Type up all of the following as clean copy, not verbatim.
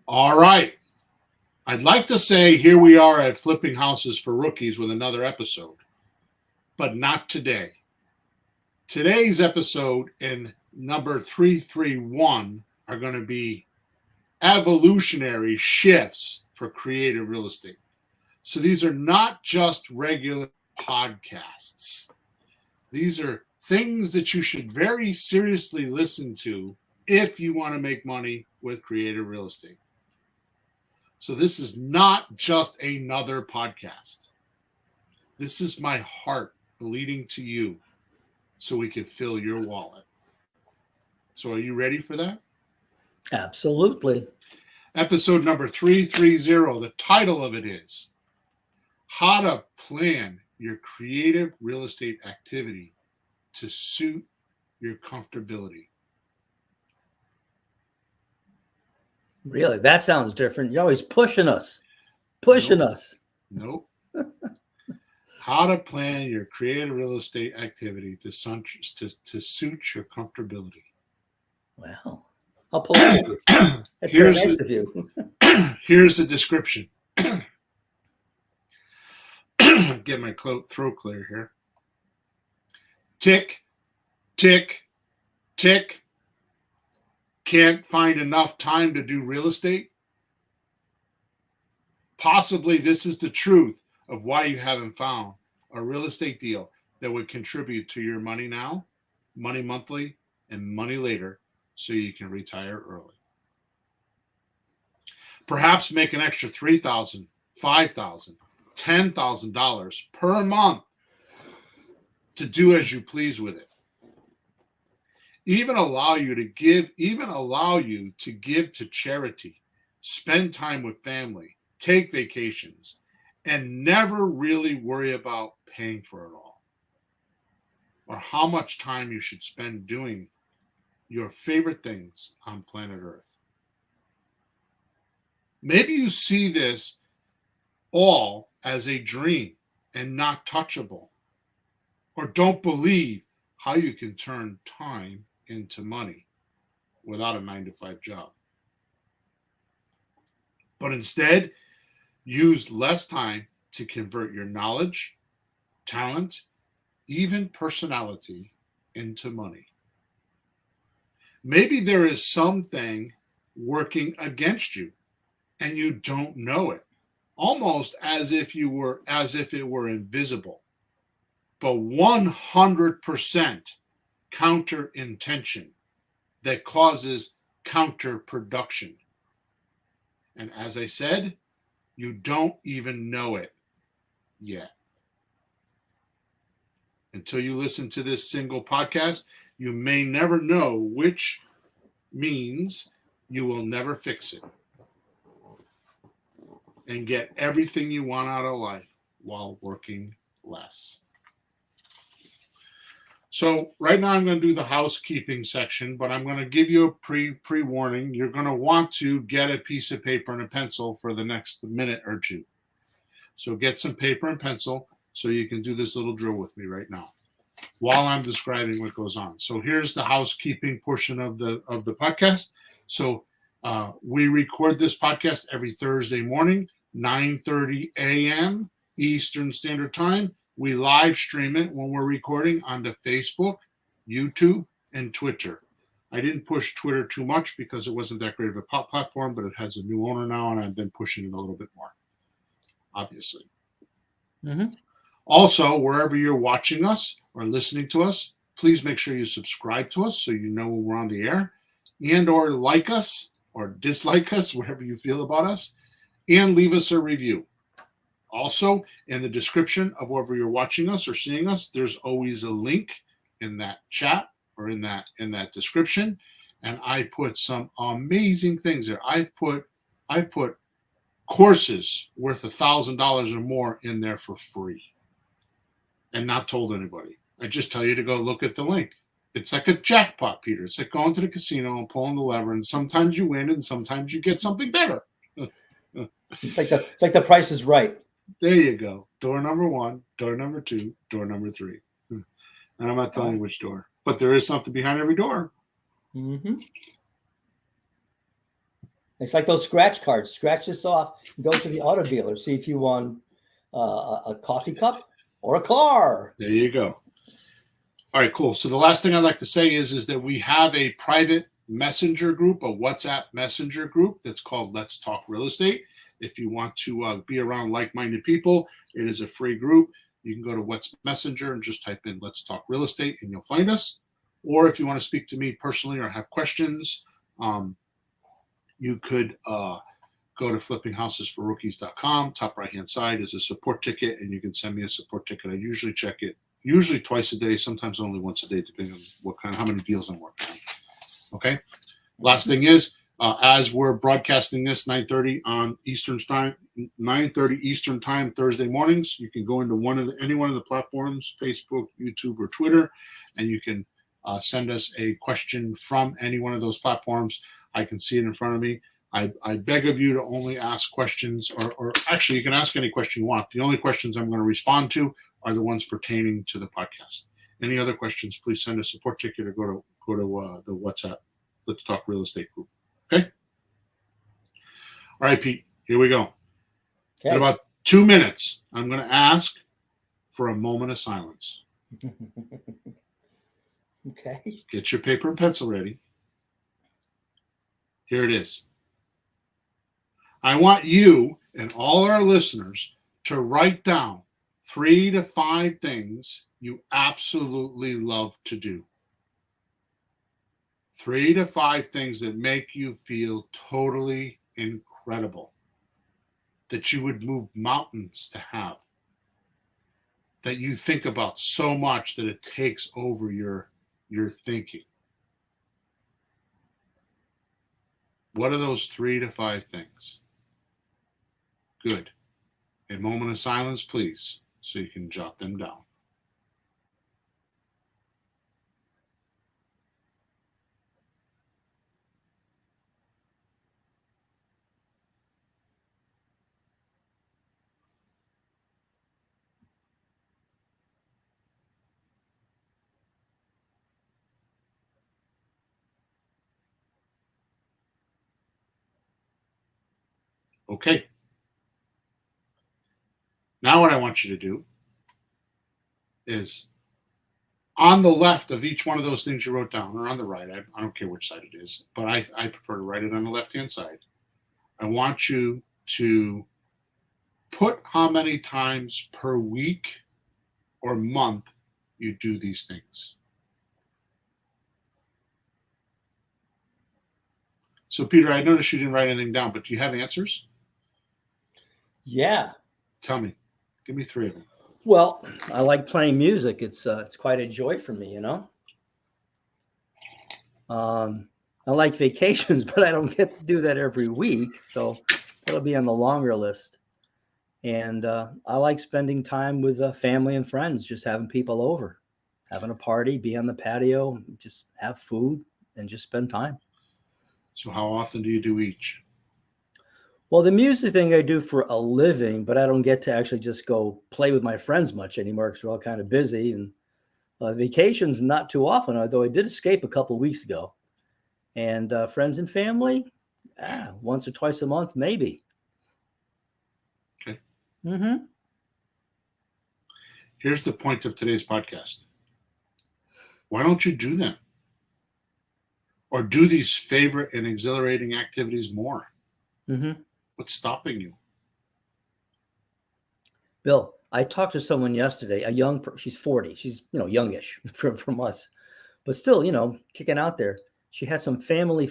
All right. I'd like to say here we are at Flipping Houses for Rookies with another episode, but not today. Today's episode and number 331 are going to be evolutionary shifts for creative real estate. So these are not just regular podcasts. These are things that you should very seriously listen to if you want to make money with creative real estate. So this is not just another podcast. This is my heart bleeding to you so we can fill your wallet. So are you ready for that? Absolutely. Episode number 330, the title of it is How to Plan Your Creative Real Estate Activity to Suit Your Comfortability. Really, that sounds different. You're always pushing us. Pushing Nope. us. Nope. How to plan your creative real estate activity to suit your comfortability. Wow. How polite. That's very nice of you. Here's the description. Get my throat clear here. Tick, tick, tick. Can't find enough time to do real estate? Possibly this is the truth of why you haven't found a real estate deal that would contribute to your money now, money monthly, and money later so you can retire early. Perhaps make an extra $3,000, $5,000, $10,000 per month to do as you please with it. Even allow you to give to charity, spend time with family, take vacations, and never really worry about paying for it all, or how much time you should spend doing your favorite things on planet Earth. Maybe you see this all as a dream and not touchable, or don't believe how you can turn time into money without a 9-to-5 job. But instead, use less time to convert your knowledge, talent, even personality into money. Maybe there is something working against you and you don't know it, almost as if it were invisible, but 100% counter intention that causes counterproduction. And as I said, you don't even know it yet. Until you listen to this single podcast, you may never know, which means you will never fix it and get everything you want out of life while working less. So right now I'm going to do the housekeeping section, but I'm going to give you a pre-warning. You're going to want to get a piece of paper and a pencil for the next minute or two. So get some paper and pencil so you can do this little drill with me right now while I'm describing what goes on. So here's the housekeeping portion of the podcast. So we record this podcast every Thursday morning, 9:30 a.m. Eastern Standard Time. We live stream it when we're recording onto Facebook, YouTube, and Twitter. I didn't push Twitter too much because it wasn't that great of a platform, but it has a new owner now, and I've been pushing it a little bit more, obviously. Mm-hmm. Also, wherever you're watching us or listening to us, please make sure you subscribe to us so you know when we're on the air, and or like us or dislike us, whatever you feel about us, and leave us a review. Also, in the description of wherever you're watching us or seeing us, there's always a link in that chat or in that description. And I put some amazing things there. I've put courses worth $1,000 or more in there for free and not told anybody. I just tell you to go look at the link. It's like a jackpot, Peter. It's like going to the casino and pulling the lever, and sometimes you win and sometimes you get something better. It's like the Price is Right. There you go. Door number 1, door number 2, door number 3. And I'm not telling you which door, but there is something behind every door. Mm-hmm. It's like those scratch cards. Scratch this off. Go to the auto dealer. See if you won a coffee cup or a car. There you go. All right, cool. So the last thing I'd like to say is that we have a private messenger group, a WhatsApp messenger group that's called Let's Talk Real Estate. If you want to be around like-minded people, it is a free group. You can go to What's Messenger and just type in Let's Talk Real Estate and you'll find us. Or if you want to speak to me personally or have questions, you could go to flippinghousesforrookies.com. Top right-hand side is a support ticket, and you can send me a support ticket. I usually check it, usually twice a day, sometimes only once a day, depending on how many deals I'm working on. Okay. Last thing is, as we're broadcasting this 9:30 on Eastern time, 9:30 Eastern time Thursday mornings, you can go into any one of the platforms, Facebook, YouTube, or Twitter, and you can send us a question from any one of those platforms. I can see it in front of me. I beg of you to only ask questions, or actually, you can ask any question you want. The only questions I'm going to respond to are the ones pertaining to the podcast. Any other questions, please send a support ticket or go to the WhatsApp Let's Talk Real Estate group. Okay? All right, Pete, here we go. Okay. In about 2 minutes, I'm going to ask for a moment of silence. Okay. Get your paper and pencil ready. Here it is. I want you and all our listeners to write down 3 to 5 things you absolutely love to do. 3 to 5 things that make you feel totally incredible, that you would move mountains to have, that you think about so much that it takes over your thinking. What are those 3 to 5 things? Good. A moment of silence, please, so you can jot them down. Okay. Now what I want you to do is on the left of each one of those things you wrote down, or on the right, I don't care which side it is, but I prefer to write it on the left-hand side. I want you to put how many times per week or month you do these things. So, Peter, I noticed you didn't write anything down, but do you have answers? Yeah. Tell me. Give me 3 of them. Well, I like playing music. It's quite a joy for me, I like vacations, but I don't get to do that every week. So that'll be on the longer list. And I like spending time with family and friends, just having people over, having a party, be on the patio, just have food and just spend time. So how often do you do each? Well, the music thing I do for a living, but I don't get to actually just go play with my friends much anymore because we're all kind of busy. And vacations, not too often, although I did escape a couple of weeks ago. And friends and family, once or twice a month, maybe. Okay. Mm-hmm. Here's the point of today's podcast. Why don't you do them? Or do these favorite and exhilarating activities more? Mm-hmm. What's stopping you? Bill, I talked to someone yesterday, she's 40. She's, youngish from us, but still, kicking out there. She had some family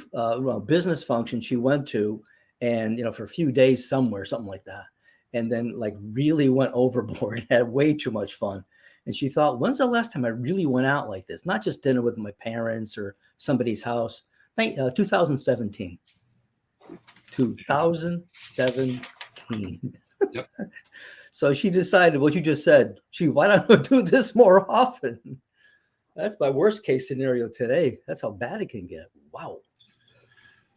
business function she went to and, for a few days somewhere, something like that. And then really went overboard, had way too much fun. And she thought, when's the last time I really went out like this? Not just dinner with my parents or somebody's house. 2017. 2017. Yep. So she decided what you just said. Why don't I do this more often? That's my worst case scenario today. That's how bad it can get. Wow.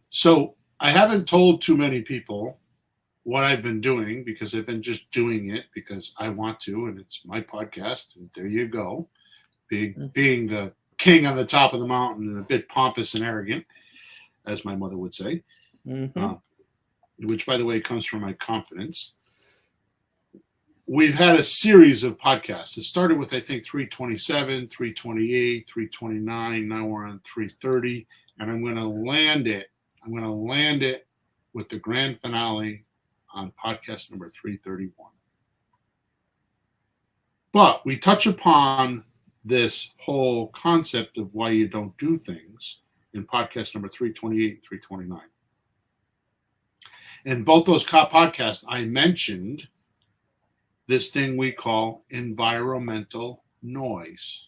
So I haven't told too many people what I've been doing because I've been just doing it because I want to, and it's my podcast. And there you go, being the king on the top of the mountain and a bit pompous and arrogant, as my mother would say. Mm-hmm. which, by the way, comes from my confidence. We've had a series of podcasts. It started with, I think, 327, 328, 329. Now we're on 330, and I'm going to land it. I'm going to land it with the grand finale on podcast number 331. But we touch upon this whole concept of why you don't do things in podcast number 328 and 329. In both those podcasts, I mentioned this thing we call environmental noise.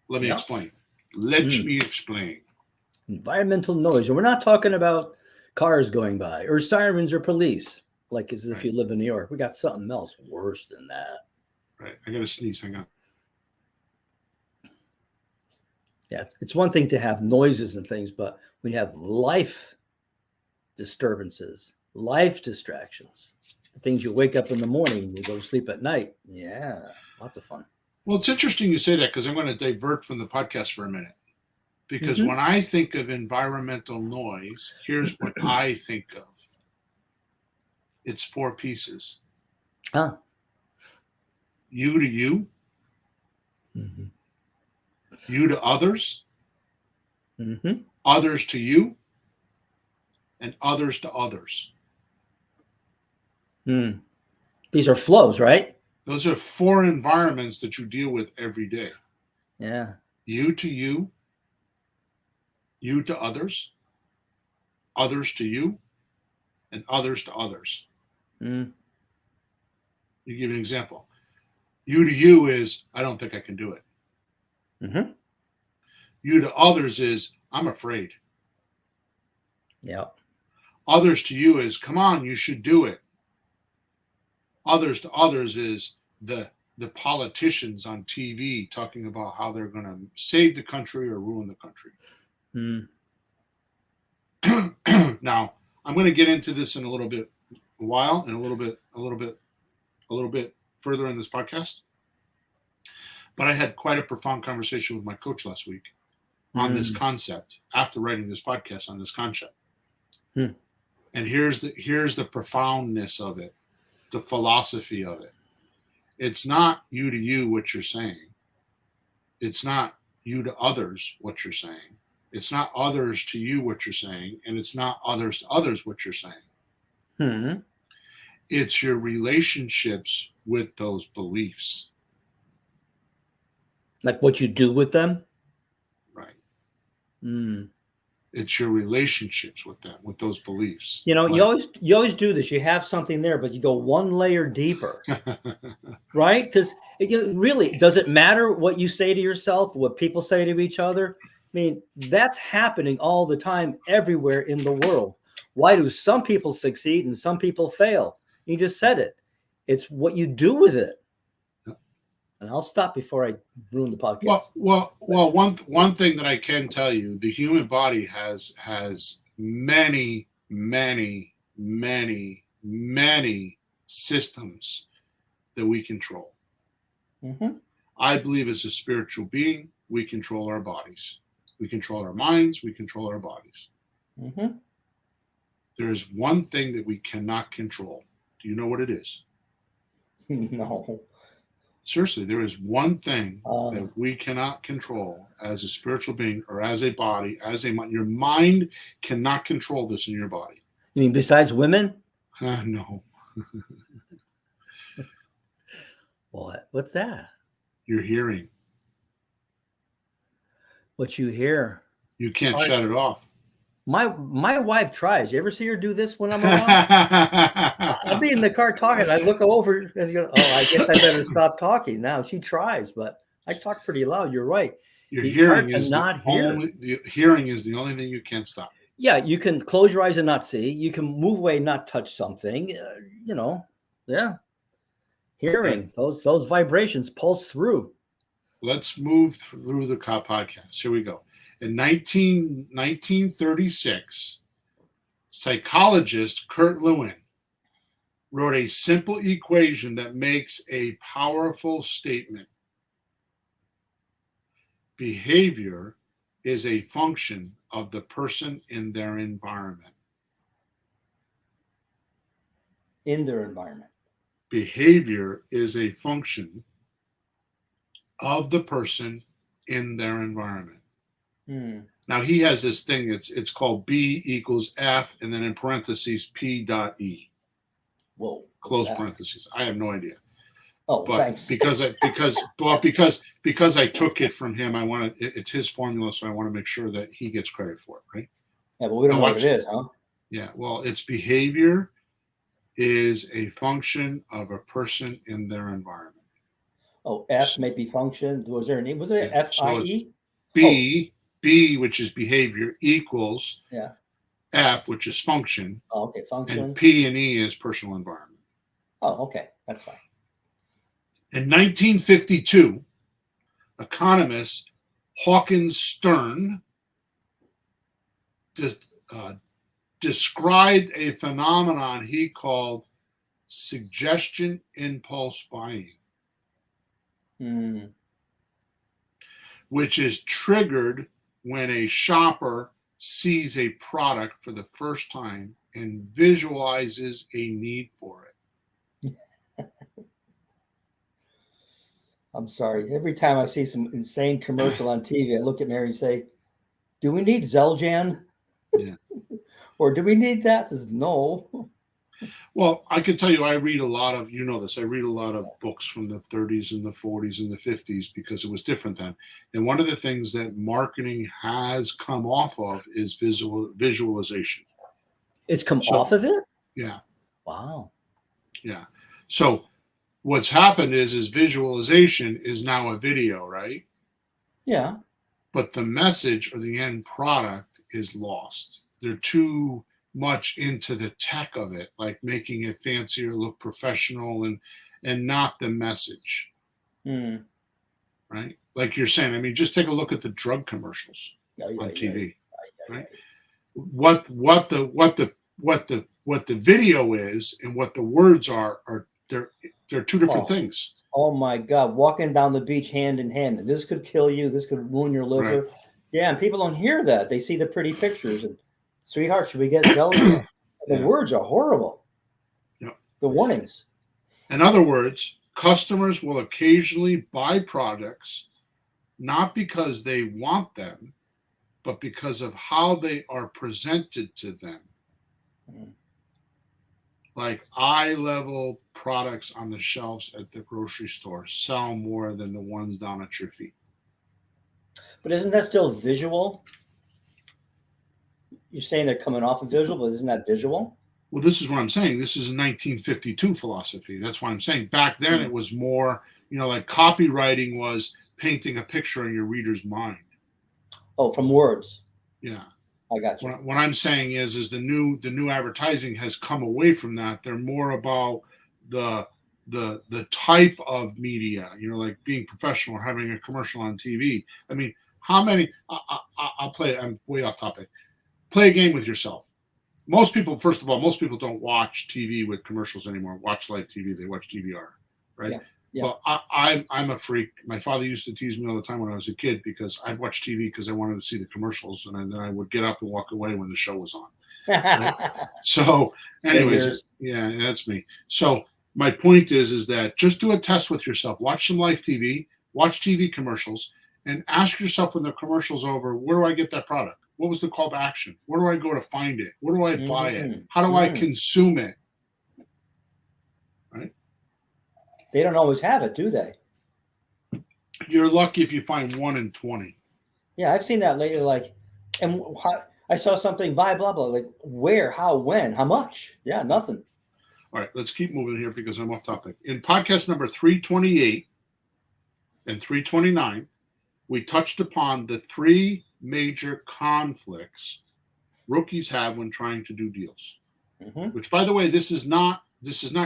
Let me explain. Let me explain. Environmental noise. And we're not talking about cars going by or sirens or police, like as if you live in New York. We got something else worse than that. Right. I got to sneeze. Hang on. Yeah, it's one thing to have noises and things, but when you have life disturbances, life distractions, things you wake up in the morning and you go to sleep at night. Yeah, lots of fun. Well, it's interesting you say that because I'm going to divert from the podcast for a minute. Because when I think of environmental noise, here's what I think of. It's 4 pieces. Huh. You to you. Mm-hmm. You to others. Mm-hmm. Others to you. And others to others. These are flows, right? Those are 4 environments that you deal with every day. Yeah. You to you. You to others. Others to you. And others to others. You give you an example. You to you is, I don't think I can do it. Mm-hmm. You to others is, I'm afraid. Yeah. Others to you is, come on, you should do it. Others to others is the politicians on TV talking about how they're going to save the country or ruin the country. Now, I'm going to get into this in a little bit, a while, and a little bit further in this podcast. But I had quite a profound conversation with my coach last week on this concept after writing this podcast on this concept. And here's the profoundness of it, the philosophy of it. It's not you to you what you're saying. It's not you to others what you're saying. It's not others to you what you're saying, and it's not others to others what you're saying. It's your relationships with those beliefs. Like what you do with them? Right. It's your relationships with them, with those beliefs. You know, you always do this. You have something there, but you go one layer deeper, right? Because really, does it matter what you say to yourself, what people say to each other? I mean, that's happening all the time, everywhere in the world. Why do some people succeed and some people fail? You just said it. It's what you do with it. And I'll stop before I ruin the podcast. Well, one thing that I can tell you, the human body has many, many, many, many systems that we control. I believe as a spiritual being, we control our bodies. We control our minds. We control our bodies. There is one thing that we cannot control. Do you know what it is? No. Seriously, there is one thing that we cannot control as a spiritual being or as a body, as a mind. Your mind cannot control this in your body. You mean besides women? No. What? What's that? Your hearing. What you hear. You can't shut it off. My wife tries. You ever see her do this when I'm around? I'll be in the car talking. I look over and go, oh, I guess I better stop talking now. She tries, but I talk pretty loud. You're right. Your hearing is the hearing is the only thing you can't stop. Yeah, you can close your eyes and not see. You can move away, not touch something. Yeah. Hearing those vibrations pulse through. Let's move through the podcast. Here we go. In 1936, psychologist Kurt Lewin wrote a simple equation that makes a powerful statement. Behavior is a function of the person in their environment. In their environment. Behavior is a function of the person in their environment. Now he has this thing. It's called B equals F, and then in parentheses P dot E. Whoa. Close parentheses. I have no idea. Oh, but thanks. because I took it from him, it's his formula, so I want to make sure that he gets credit for it, right? Yeah, but we don't know what it is, huh? Yeah. Well, its behavior is a function of a person in their environment. Oh, F may be function. Was there a name? Was there Yeah. F-I-E? B, which is behavior, equals F, which is function. Oh, okay, function. And P and E is personal environment. Oh, okay. That's fine. In 1952, economist Hawkins Stern described a phenomenon he called suggestion impulse buying, which is triggered when a shopper sees a product for the first time and visualizes a need for it. I'm sorry. Every time I see some insane commercial on TV, I look at Mary and say, do we need Zeljan? Yeah. Or do we need that? Says no. Well, I can tell you, I read a lot of, I read a lot of books from the 30s and the 40s and the 50s because it was different then. And one of the things that marketing has come off of is visualization. It's come off of it? Yeah. Wow. Yeah. So what's happened is visualization is now a video, right? Yeah. But the message or the end product is lost. They're too much into the tech of it, like making it fancier, look professional, and not the message. Right? Like you're saying, I mean, just take a look at the drug commercials on TV. Right? What the video is and what the words are they're two different things. Oh my God. Walking down the beach hand in hand. This could kill you. This could ruin your liver. Right. Yeah. And people don't hear that. They see the pretty pictures and, sweetheart, should we get Zelda? The words are horrible. Yeah. The warnings. In other words, customers will occasionally buy products not because they want them, but because of how they are presented to them. Like eye-level products on the shelves at the grocery store sell more than the ones down at your feet. But isn't that still visual? You're saying they're coming off of visual, but isn't that visual? Well, this is what I'm saying. This is a 1952 philosophy. That's why I'm saying back then it was more, like copywriting was painting a picture in your reader's mind. Oh, from words. Yeah. I got you. What I'm saying is the new advertising has come away from that. They're more about the type of media, like being professional or having a commercial on TV. I mean, how many? I'll play. I'm way off topic. Play a game with yourself. Most people don't watch TV with commercials anymore. Watch live TV. They watch DVR, right? Yeah. Yeah. Well, I'm a freak. My father used to tease me all the time when I was a kid because I'd watch TV because I wanted to see the commercials, and then I would get up and walk away when the show was on. Right? So, anyways, yeah, that's me. So my point is that just do a test with yourself. Watch some live TV, watch TV commercials, and ask yourself when the commercial's over, where do I get that product? What was the call to action? Where do I go to find it? Where do I buy it? How do I consume it? Right? They don't always have it, do they? You're lucky if you find 1 in 20. Yeah, I've seen that lately. Like, and I saw something buy blah blah. Like, where, how, when, how much? Yeah, nothing. All right, let's keep moving here because I'm off topic. In podcast number 328 and 329, we touched upon the 3 major conflicts rookies have when trying to do deals. Which, by the way, this is not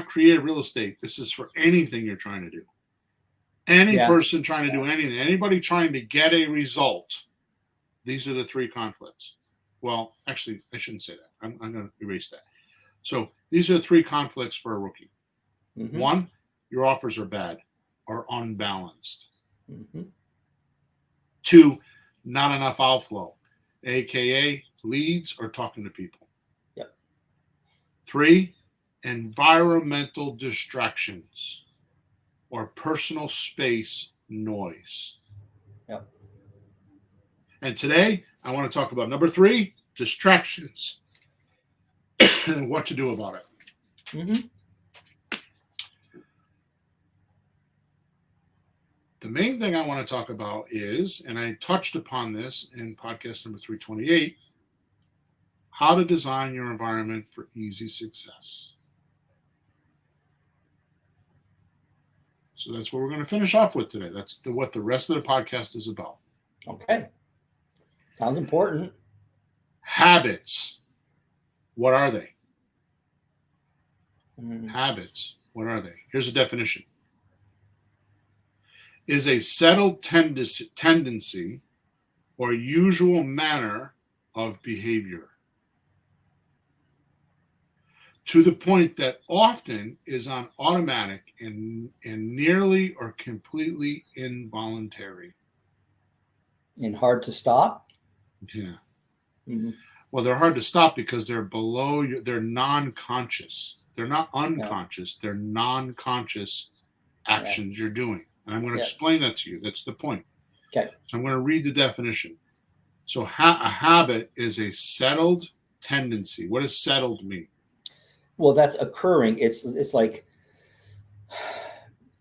creative real estate. This is for anything you're trying to do. Any person trying to do anything, anybody trying to get a result, these are the 3 conflicts. Well, actually, I shouldn't say that. I'm going to erase that. So these are the 3 conflicts for a rookie. 1, your offers are bad or unbalanced. 2, not enough outflow. aka leads or talking to people. Yep. 3, environmental distractions or personal space noise. Yep. And today I want to talk about number 3, distractions, and what to do about it. Mm-hmm. The main thing I want to talk about is, and I touched upon this in podcast number 328, how to design your environment for easy success. So that's what we're going to finish off with today. That's what the rest of the podcast is about. Okay. Sounds important. Habits. What are they? Mm. Habits. What are they? Here's a definition. Is a settled tendency or usual manner of behavior to the point that often is on automatic and nearly or completely involuntary. And hard to stop. Yeah. Mm-hmm. Well, they're hard to stop because they're below you. They're non-conscious. They're not unconscious. They're non-conscious actions you're doing. And I'm going to explain that to you. That's the point. Okay. So I'm going to read the definition. So a habit is a settled tendency. What does settled mean? Well, that's occurring. It's like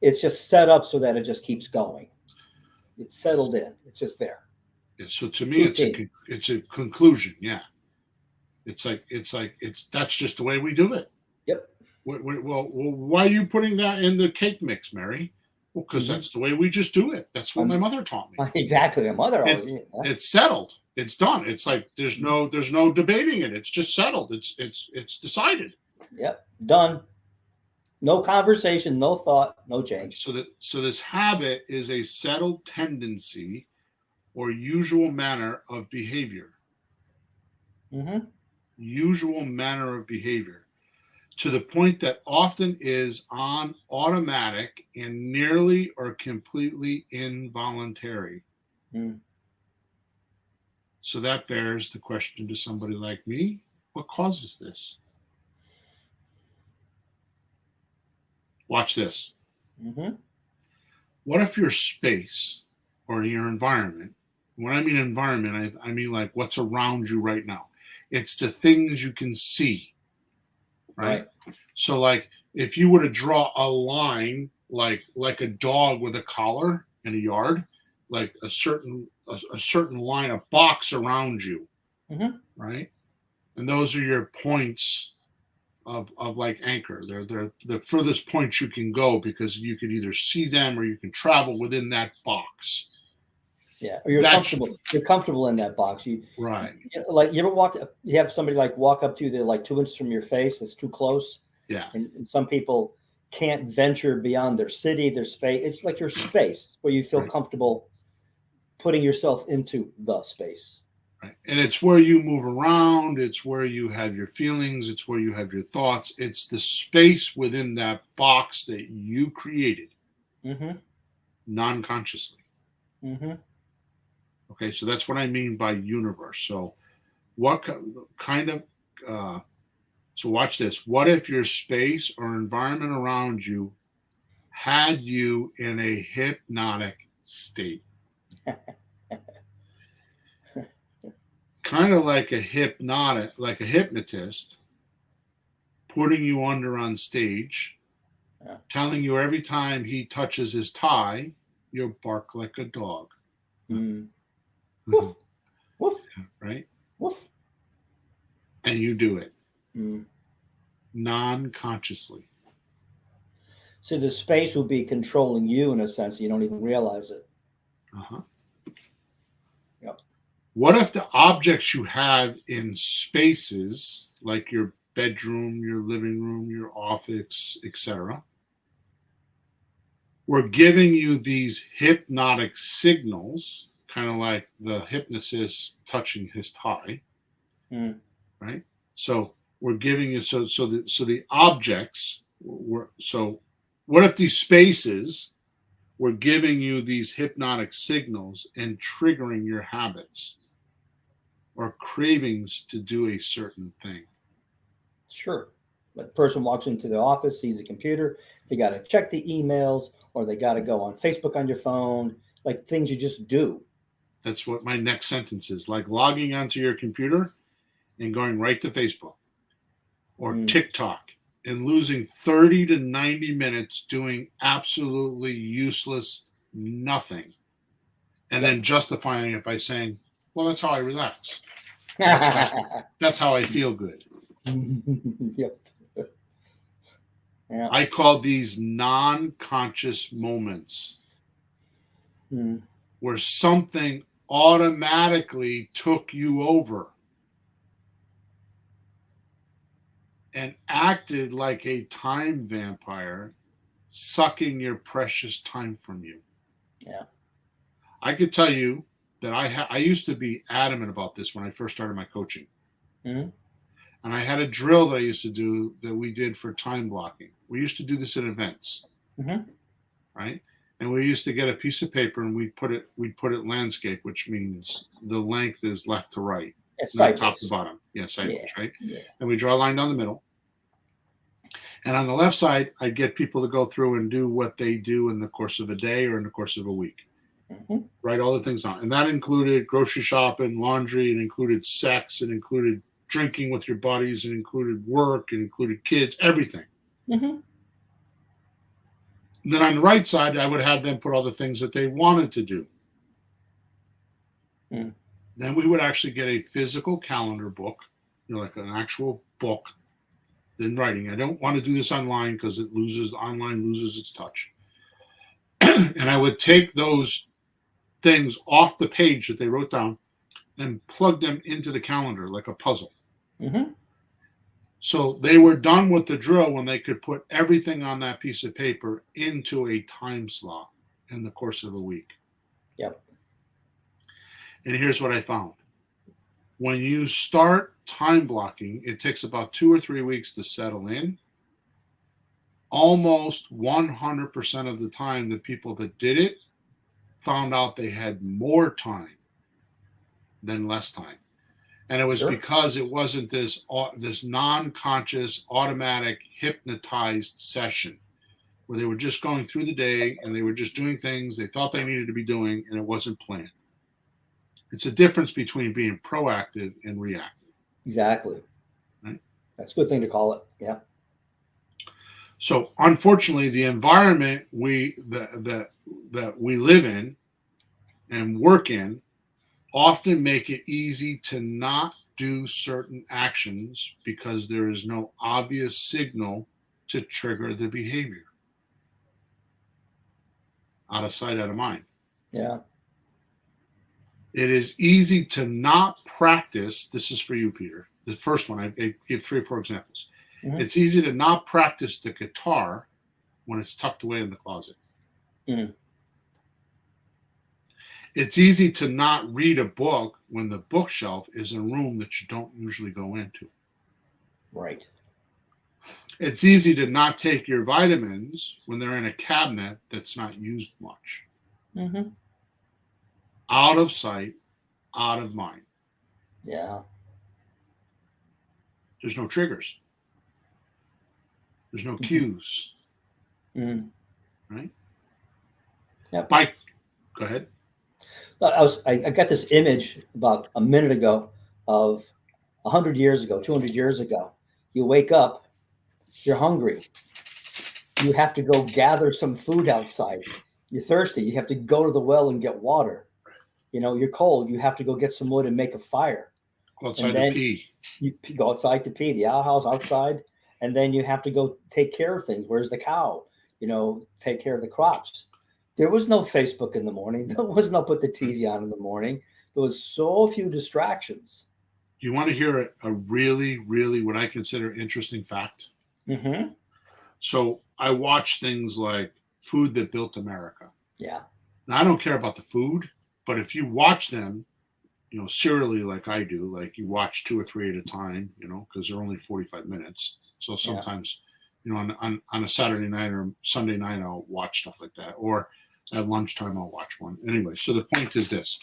it's just set up so that it just keeps going. It's settled in. It's just there. Yeah, so to me, it's a conclusion. Yeah. It's that's just the way we do it. Yep. Well, why are you putting that in the cake mix, Mary? Well, because that's the way we just do it. That's what my mother taught me. Exactly, my mother always. It's settled. It's done. It's like there's no debating it. It's just settled. It's decided. Yep, done. No conversation, no thought, no change. So this habit is a settled tendency or usual manner of behavior. Mm-hmm. Usual manner of behavior. To the point that often is on automatic and nearly or completely involuntary. Mm. So that bears the question to somebody like me, what causes this? Watch this. Mm-hmm. What if your space or your environment, when I mean environment, I mean like what's around you right now. It's the things you can see. Right? So like if you were to draw a line like a dog with a collar in a yard, like a certain line, a box around you, right? And those are your points of like anchor. They're the furthest points you can go because you can either see them or you can travel within that box. Yeah, or you're comfortable. You're comfortable in that box. Right. Like you ever you have somebody like walk up to you, they're like 2 inches from your face. That's too close. Yeah. And some people can't venture beyond their city, their space. It's like your space where you feel comfortable putting yourself into the space. Right. And it's where you move around. It's where you have your feelings. It's where you have your thoughts. It's the space within that box that you created non-consciously. Mm-hmm. Okay, so that's what I mean by universe. So what kind of, so watch this. What if your space or environment around you had you in a hypnotic state? Kind of like a hypnotist putting you under on stage, telling you every time he touches his tie, you'll bark like a dog. Mm. Woof, woof, right? Woof. And you do it non-consciously. So the space will be controlling you in a sense. You don't even realize it. Yep. What if the objects you have in spaces like your bedroom, your living room, your office, etc., were giving you these hypnotic signals, kind of like the hypnotist touching his tie, right? So we're giving you so the objects were so. What if these spaces were giving you these hypnotic signals and triggering your habits? or cravings to do a certain thing. Sure. But the person walks into the office, sees a computer, they got to check the emails, or they got to go on Facebook on your phone, like things you just do. That's what my next sentence is, like logging onto your computer and going right to Facebook or TikTok and losing 30 to 90 minutes doing absolutely useless nothing. And then justifying it by saying, well, that's how I relax. That's how I feel good. Yep. Yeah. I call these non-conscious moments where something automatically took you over and acted like a time vampire, sucking your precious time from you. Yeah. I could tell you that I used to be adamant about this when I first started my coaching. Mm-hmm. And I had a drill that I used to do that we did for time blocking. We used to do this at events, right? And we used to get a piece of paper and we'd put it landscape, which means the length is left to right, not top to bottom. Yeah, sideways, right? Yeah. And we draw a line down the middle. And on the left side, I'd get people to go through and do what they do in the course of a day or in the course of a week. Write all the things on. And that included grocery shopping, laundry, it included sex, it included drinking with your buddies, it included work, it included kids, everything. Then on the right side, I would have them put all the things that they wanted to do. Then we would actually get a physical calendar book, like an actual book, in writing. I don't want to do this online because online loses its touch. And I would take those things off the page that they wrote down and plug them into the calendar like a puzzle. So they were done with the drill when they could put everything on that piece of paper into a time slot in the course of a week. Yep. And here's what I found. When you start time blocking, it takes about 2 or 3 weeks to settle in. Almost 100% of the time, the people that did it found out they had more time than less time. And it was because it wasn't this non-conscious, automatic, hypnotized session where they were just going through the day and they were just doing things they thought they needed to be doing, and it wasn't planned. It's a difference between being proactive and reactive. Exactly. Right? That's a good thing to call it. Yeah. So unfortunately, the environment that we live in and work in often make it easy to not do certain actions because there is no obvious signal to trigger the behavior. Out of sight, out of mind. Yeah. It is easy to not practice. This is for you, Peter. The first one, I give 3 or 4 examples. It's easy to not practice the guitar when it's tucked away in the closet. It's easy to not read a book when the bookshelf is a room that you don't usually go into. Right. It's easy to not take your vitamins when they're in a cabinet that's not used much. Out of sight, out of mind. Yeah. There's no triggers. There's no cues. Right? Yep. Go ahead. I got this image about a minute ago of 100 years ago, 200 years ago. You wake up, you're hungry. You have to go gather some food outside. You're thirsty. You have to go to the well and get water. You're cold. You have to go get some wood and make a fire. Go outside to pee. You go outside to pee, the outhouse outside. And then you have to go take care of things. Where's the cow? Take care of the crops. There was no Facebook in the morning. There was no put the TV on in the morning. There was so few distractions. You want to hear a really, really what I consider interesting fact? So I watch things like Food That Built America. Yeah. Now, I don't care about the food, but if you watch them, serially like I do, like you watch 2 or 3 at a time, because they're only 45 minutes. So sometimes, on a Saturday night or Sunday night, I'll watch stuff like that. Or at lunchtime, I'll watch one. Anyway, so the point is this.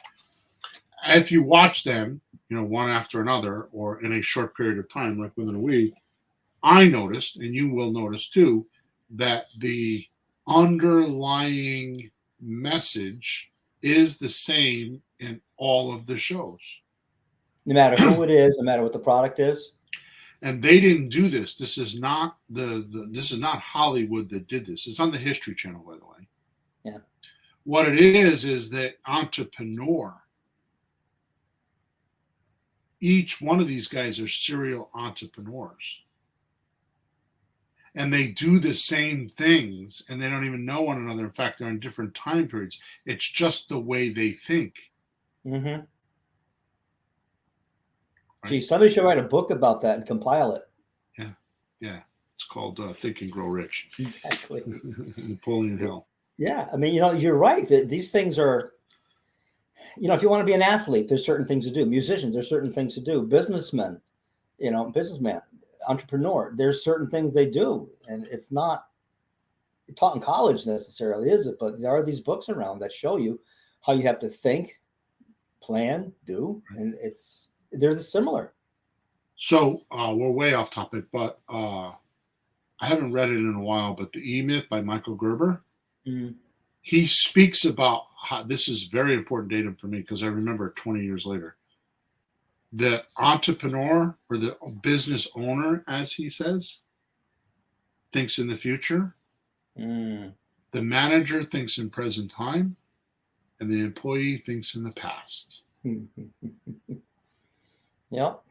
if you watch them, one after another or in a short period of time, like within a week, I noticed, and you will notice too, that the underlying message is the same in all of the shows. No matter who it is, no matter what the product is. And they didn't do this. This is not this is not Hollywood that did this. It's on the History Channel, by the way. Yeah. What it is that entrepreneur, each one of these guys are serial entrepreneurs. And they do the same things and they don't even know one another. In fact, they're in different time periods. It's just the way they think. Mm-hmm. Right? Gee, somebody should write a book about that and compile it. Yeah. It's called Think and Grow Rich. Exactly. Napoleon Hill. Yeah. I mean, you're right that these things are, if you want to be an athlete, there's certain things to do. Musicians, there's certain things to do. Businessmen, businessman, entrepreneur, there's certain things they do. And it's not taught in college necessarily, is it? But there are these books around that show you how you have to think, plan, do, and they're similar. So we're way off topic, but I haven't read it in a while, but The E-Myth by Michael Gerber, he speaks about how this is very important data for me because I remember 20 years later. The entrepreneur or the business owner, as he says, thinks in the future. The manager thinks in present time, and the employee thinks in the past. Yep. All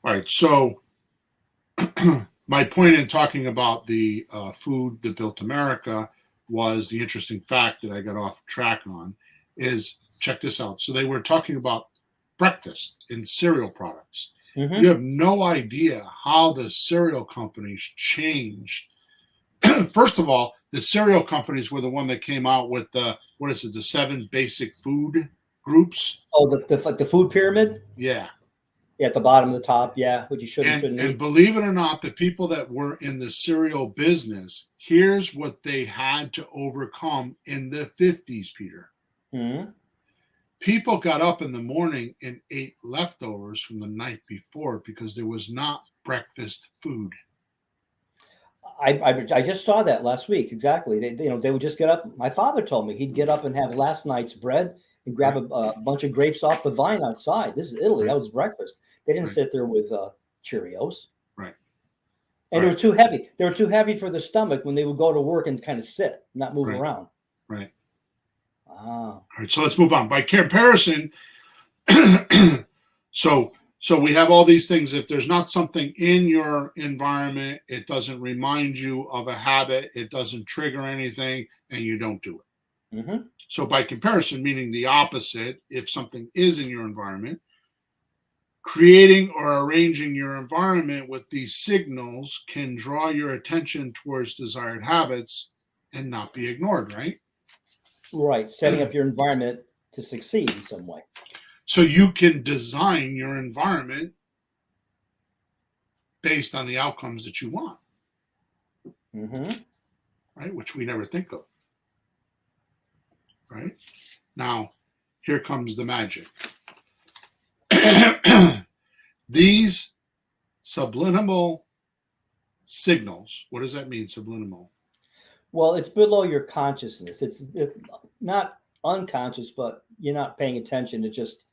right. So my point in talking about the food that built America was the interesting fact that I got off track on is, check this out. So they were talking about breakfast and cereal products. Mm-hmm. You have no idea how the cereal companies changed. First of all, the cereal companies were the one that came out with the 7 basic food groups. Oh, the food pyramid? Yeah. At the bottom, the top, yeah, what you shouldn't And eat. believe it or not, the people that were in the cereal business, here's what they had to overcome in the 50s, Peter. Mm-hmm. People got up in the morning and ate leftovers from the night before because there was not breakfast food. I just saw that last week. Exactly. They would just get up. My father told me he'd get up and have last night's bread and grab a bunch of grapes off the vine outside. This is Italy. That was breakfast. They didn't sit there with Cheerios. Right. And they were too heavy. They were too heavy for the stomach when they would go to work and kind of sit, not move around. Right. Wow. All right. So let's move on. By comparison, so we have all these things. If there's not something in your environment, it doesn't remind you of a habit, it doesn't trigger anything, and you don't do it. Mm-hmm. So by comparison, meaning the opposite, if something is in your environment, creating or arranging your environment with these signals can draw your attention towards desired habits and not be ignored, right? Right. Setting up your environment to succeed in some way. So you can design your environment based on the outcomes that you want, right? Which we never think of, right? Now, here comes the magic. These subliminal signals, what does that mean, subliminal? Well, it's below your consciousness. It's not unconscious, but you're not paying attention. It just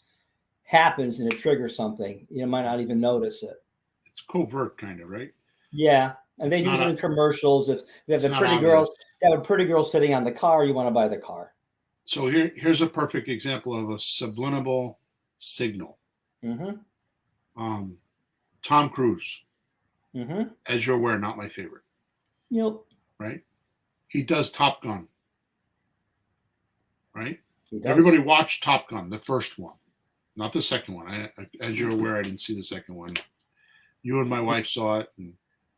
happens and it triggers something. You might not even notice it. It's covert, kind of, right? Yeah, and they use it in commercials. If they have a pretty girl sitting on the car, you want to buy the car. So here's a perfect example of a subliminal signal. Tom Cruise, as you're aware, not my favorite. Yep. Right? He does Top Gun. Right? Everybody watched Top Gun, the first one, not the second one. As you're aware, I didn't see the second one. You and my wife saw it, and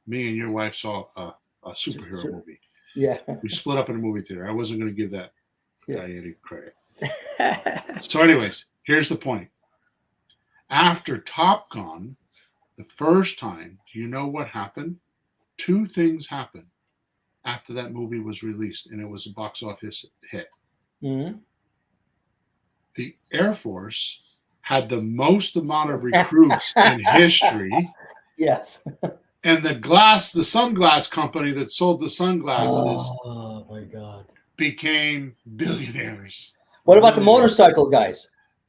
me and your wife saw a superhero movie. Yeah. We split up in a movie theater. I wasn't going to give that guy any credit. So anyways, here's the point. After Top Gun, the first time, do you know what happened? 2 things happened after that movie was released, and it was a box office hit. the Air Force had the most amount of recruits in history. Yeah. And the sunglass company that sold the sunglasses Oh my God. became billionaires. What about the motorcycle guys?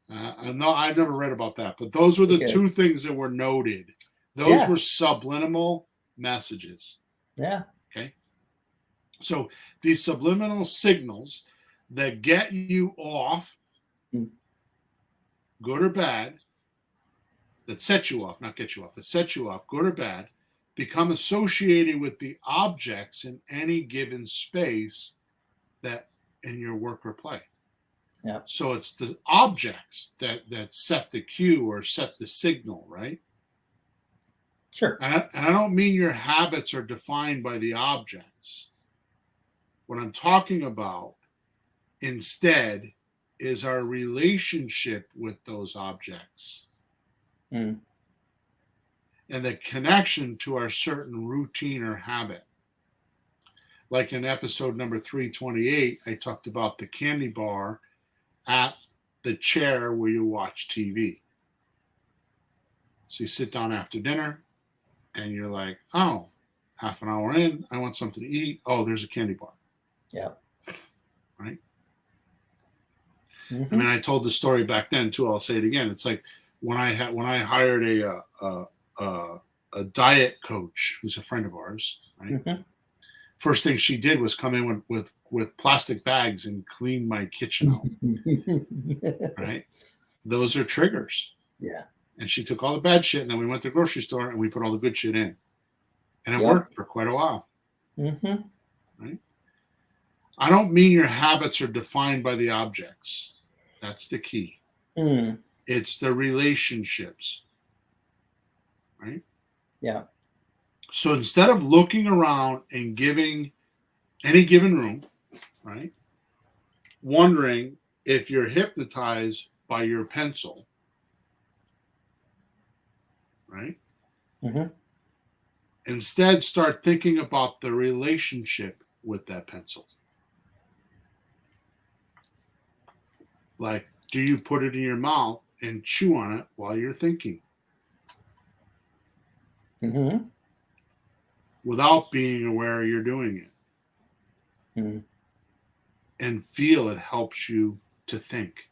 No, I've never read about that, but those were the two things that were noted. Those were subliminal messages. Yeah. Okay. So these subliminal signals that get you off, good or bad, that set you off, not get you off, that set you off, good or bad, become associated with the objects in any given space that in your work or play. Yeah. So it's the objects that set the cue or set the signal, right? Sure. And I don't mean your habits are defined by the objects. What I'm talking about instead is our relationship with those objects. Mm. And the connection to our certain routine or habit. Like in episode number 328, I talked about the candy bar at the chair where you watch TV. So you sit down after dinner and you're like, oh, half an hour in, I want something to eat. Oh, there's a candy bar. Yeah. Right? Mm-hmm. I mean, I told the story back then too. I'll say it again. It's like when I hired a diet coach who's a friend of ours, right? Mm-hmm. First thing she did was come in with plastic bags and clean my kitchen out. Right? Those are triggers. Yeah. And she took all the bad shit, and then we went to the grocery store and we put all the good shit in. And it worked for quite a while. Mm-hmm. Right? I don't mean your habits are defined by the objects. That's the key. Mm. It's the relationships. Right? Yeah. So instead of looking around and giving any given room, right, wondering if you're hypnotized by your pencil, right? Mm-hmm. Instead, start thinking about the relationship with that pencil. Like, do you put it in your mouth and chew on it while you're thinking? Mm-hmm. Without being aware you're doing it. Mm-hmm. And feel it helps you to think.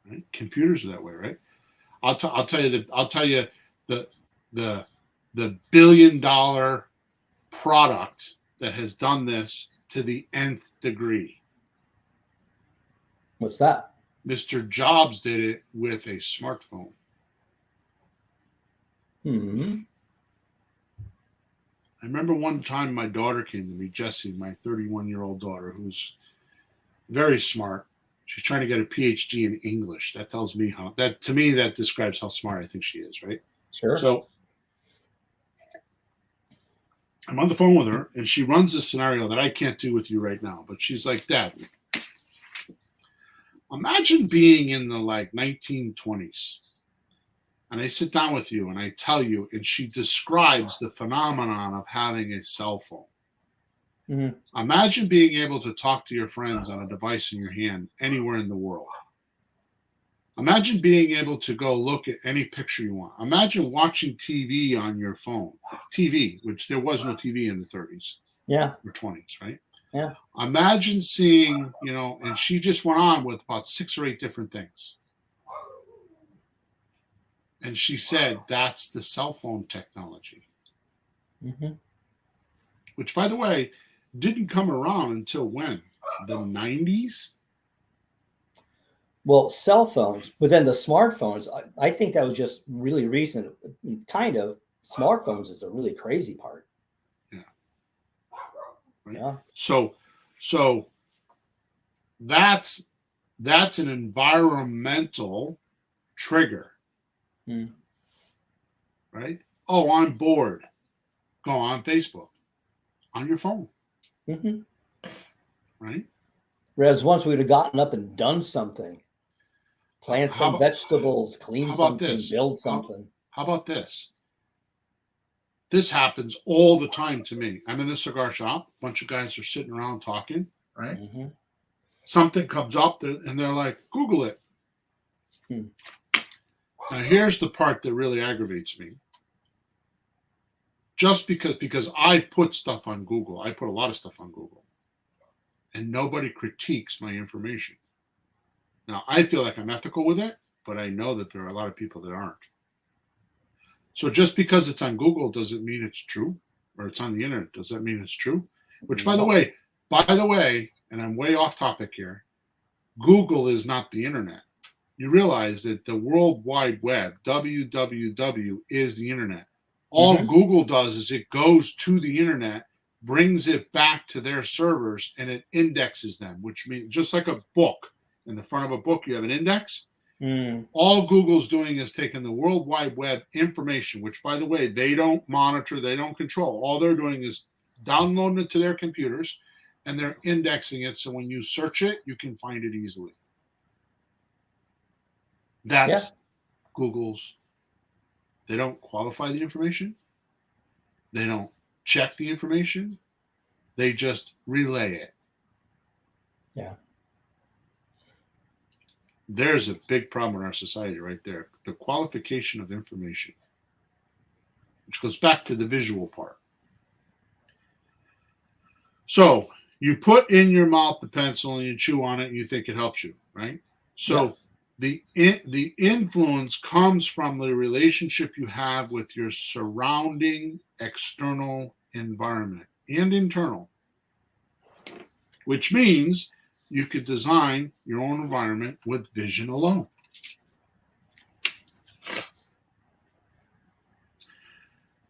Right? Computers are that way, right? I'll tell you the $1 billion product that has done this to the nth degree. What's that? Mr. Jobs did it with a smartphone. Mm-hmm. I remember one time my daughter came to me, Jessie, my 31-year-old daughter, who's very smart. She's trying to get a PhD in English. That tells me to me, that describes how smart I think she is, right? Sure. So I'm on the phone with her, and she runs this scenario that I can't do with you right now. But she's like, Dad, imagine being in the 1920s. And I sit down with you and I tell you, and she describes the phenomenon of having a cell phone. Mm-hmm. Imagine being able to talk to your friends on a device in your hand anywhere in the world. Imagine being able to go look at any picture you want. Imagine watching TV on your phone. TV, which there was no TV in the 30s. Yeah. Or 20s, right? Yeah. Imagine seeing, and she just went on with about 6 or 8 different things. And she said, that's the cell phone technology. Mm-hmm. Which, by the way, didn't come around until when? The 90s? Well, cell phones, but then the smartphones, I think that was just really recent. Kind of. Smartphones is a really crazy part. Yeah. Right? Yeah. So that's an environmental trigger. Mm. Right? Oh, I'm bored. Go on Facebook. On your phone. Mm-hmm. Right? Whereas once we would have gotten up and done something, plant some vegetables, clean something, build something. How about this? This happens all the time to me. I'm in the cigar shop. A bunch of guys are sitting around talking, right? Mm-hmm. Something comes up and they're like, Google it. Hmm. Now, here's the part that really aggravates me. Just because I put stuff on Google, I put a lot of stuff on Google, and nobody critiques my information. Now, I feel like I'm ethical with it, but I know that there are a lot of people that aren't. So just because it's on Google doesn't mean it's true, or it's on the internet. Does that mean it's true? Which, by the way, and I'm way off topic here, Google is not the internet. You realize that the World Wide Web, WWW, is the internet. All Google does is it goes to the internet, brings it back to their servers, and it indexes them, which means just like a book. In the front of a book, you have an index. All Google's doing is taking the World Wide Web information, which, by the way, they don't monitor, they don't control. All they're doing is downloading it to their computers, and they're indexing it. So when you search it, you can find it easily. That's Google's. They don't qualify the information. They don't check the information. They just relay it. Yeah. There's a big problem in our society right there. The qualification of information, which goes back to the visual part. So you put in your mouth the pencil and you chew on it and you think it helps you, right? So the influence comes from the relationship you have with your surrounding external environment and internal, which means you could design your own environment with vision alone.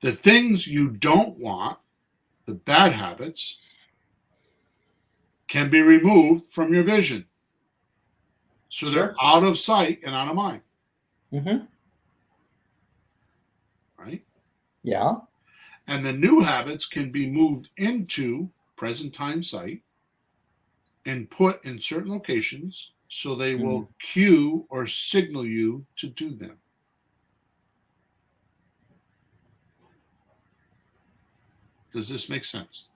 The things you don't want, the bad habits, can be removed from your vision. So they're out of sight and out of mind. Right? Yeah. And the new habits can be moved into present time sight and put in certain locations so they will cue or signal you to do them. Does this make sense?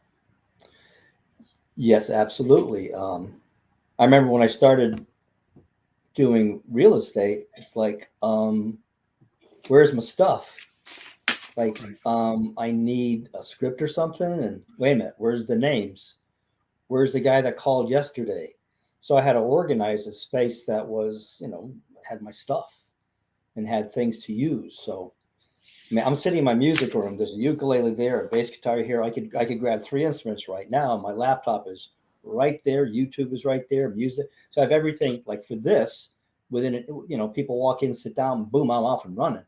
Yes, absolutely. I remember when I started doing real estate, it's like, where's my stuff? Like, I need a script or something. And wait a minute, where's the names? Where's the guy that called yesterday? So I had to organize a space that was, had my stuff and had things to use. So I mean, I'm sitting in my music room. There's a ukulele there, a bass guitar here. I could grab 3 instruments right now. My laptop is right there. YouTube is right there. Music. So I have everything. Like for this, within it, people walk in, sit down, boom, I'm off and running.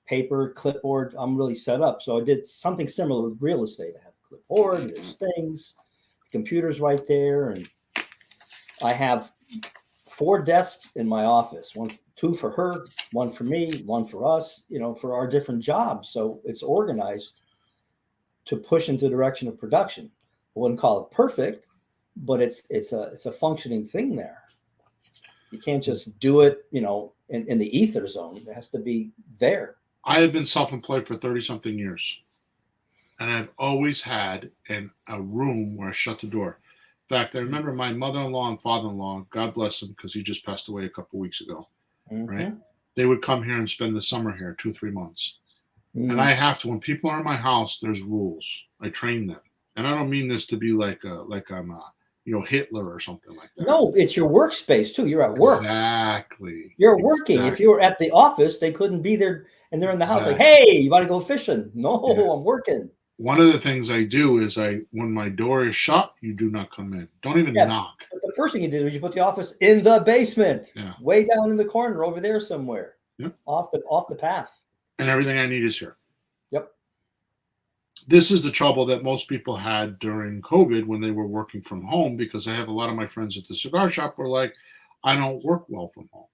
Paper, clipboard. I'm really set up. So I did something similar with real estate. I have a clipboard. There's things. The computer's right there, and I have 4 desks in my office. 2 for her, 1 for me, 1 for us, for our different jobs. So it's organized to push into the direction of production. I wouldn't call it perfect, but it's a functioning thing there. You can't just do it, in the ether zone. It has to be there. I have been self-employed for 30-something years, and I've always had a room where I shut the door. In fact, I remember my mother-in-law and father-in-law, God bless them, because he just passed away a couple of weeks ago. Right? They would come here and spend the summer here, 2-3 months. And I have to, when people are in my house, there's rules. I train them. And I don't mean this to be like I'm Hitler or something like that. No, it's your workspace too. You're at work. Exactly. You're working. If you were at the office, they couldn't be there, and they're in the house like, hey, you want to go fishing? No, I'm working. One of the things I do is when my door is shut, you do not come in. Don't even knock. But the first thing you did was you put the office in the basement, way down in the corner over there somewhere, off the path. And everything I need is here. Yep. This is the trouble that most people had during COVID when they were working from home, because I have a lot of my friends at the cigar shop were like, I don't work well from home.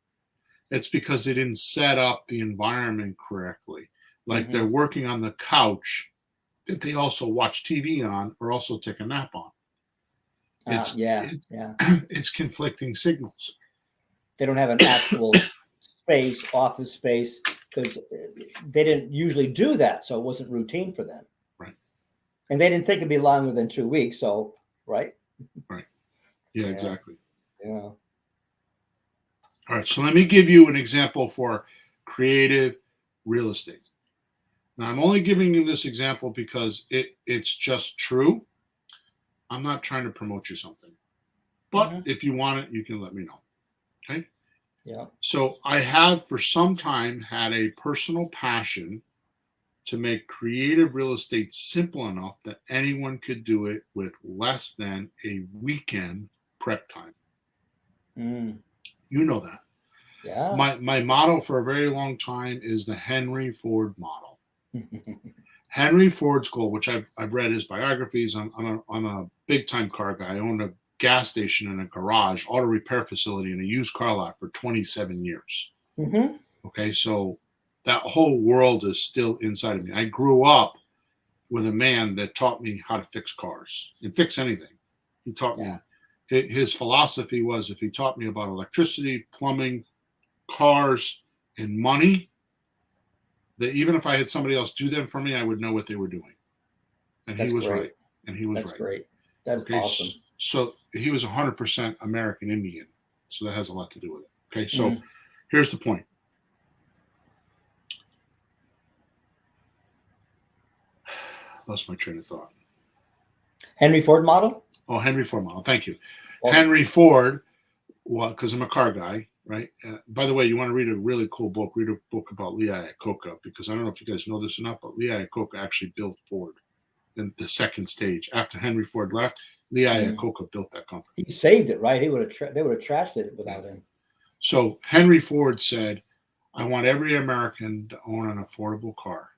It's because they didn't set up the environment correctly. Like they're working on the couch that they also watch TV on or also take a nap on. It's conflicting signals. They don't have an actual space, office space, because they didn't usually do that. So it wasn't routine for them. Right. And they didn't think it'd be longer than 2 weeks. So, right. Right. Yeah, exactly. Yeah. All right, so let me give you an example for creative real estate. Now, I'm only giving you this example because it's just true. I'm not trying to promote you something, but if you want it, you can let me know. Okay. Yeah. So I have for some time had a personal passion to make creative real estate simple enough that anyone could do it with less than a weekend prep time. Mm. You know that. Yeah. My motto for a very long time is the Henry Ford model. Henry Ford's goal, which I've read his biographies. I'm a big time car guy. I owned a gas station and a garage, auto repair facility, and a used car lot for 27 years. Mm-hmm. Okay, so that whole world is still inside of me. I grew up with a man that taught me how to fix cars and fix anything. He taught me. His philosophy was if he taught me about electricity, plumbing, cars, and money, that even if I had somebody else do them for me, I would know what they were doing. And That's he was great. right. And he was That's right. great. That's Okay, awesome. so he was 100% American Indian. So that has a lot to do with it. Okay, so here's the point. Lost my train of thought. Henry Ford model? Oh, Henry Ford model. Thank you. Well, Henry Ford, well, because I'm a car guy, right? By the way, you want to read a really cool book, read a book about Lee Iacocca, because I don't know if you guys know this or not, but Lee Iacocca actually built Ford in the second stage. After Henry Ford left, Lee Iacocca built that company. He saved it, right? They would have trashed it without him. So Henry Ford said, I want every American to own an affordable car.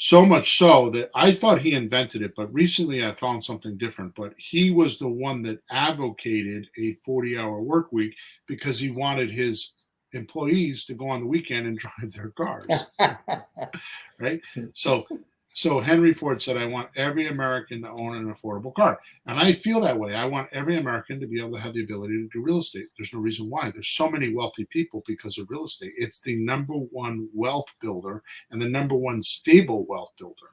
So much so that I thought he invented it, but recently I found something different. But he was the one that advocated a 40-hour work week because he wanted his employees to go on the weekend and drive their cars. Right? So Henry Ford said, I want every American to own an affordable car. And I feel that way. I want every American to be able to have the ability to do real estate. There's no reason why. There's so many wealthy people because of real estate. It's the number one wealth builder and the number one stable wealth builder.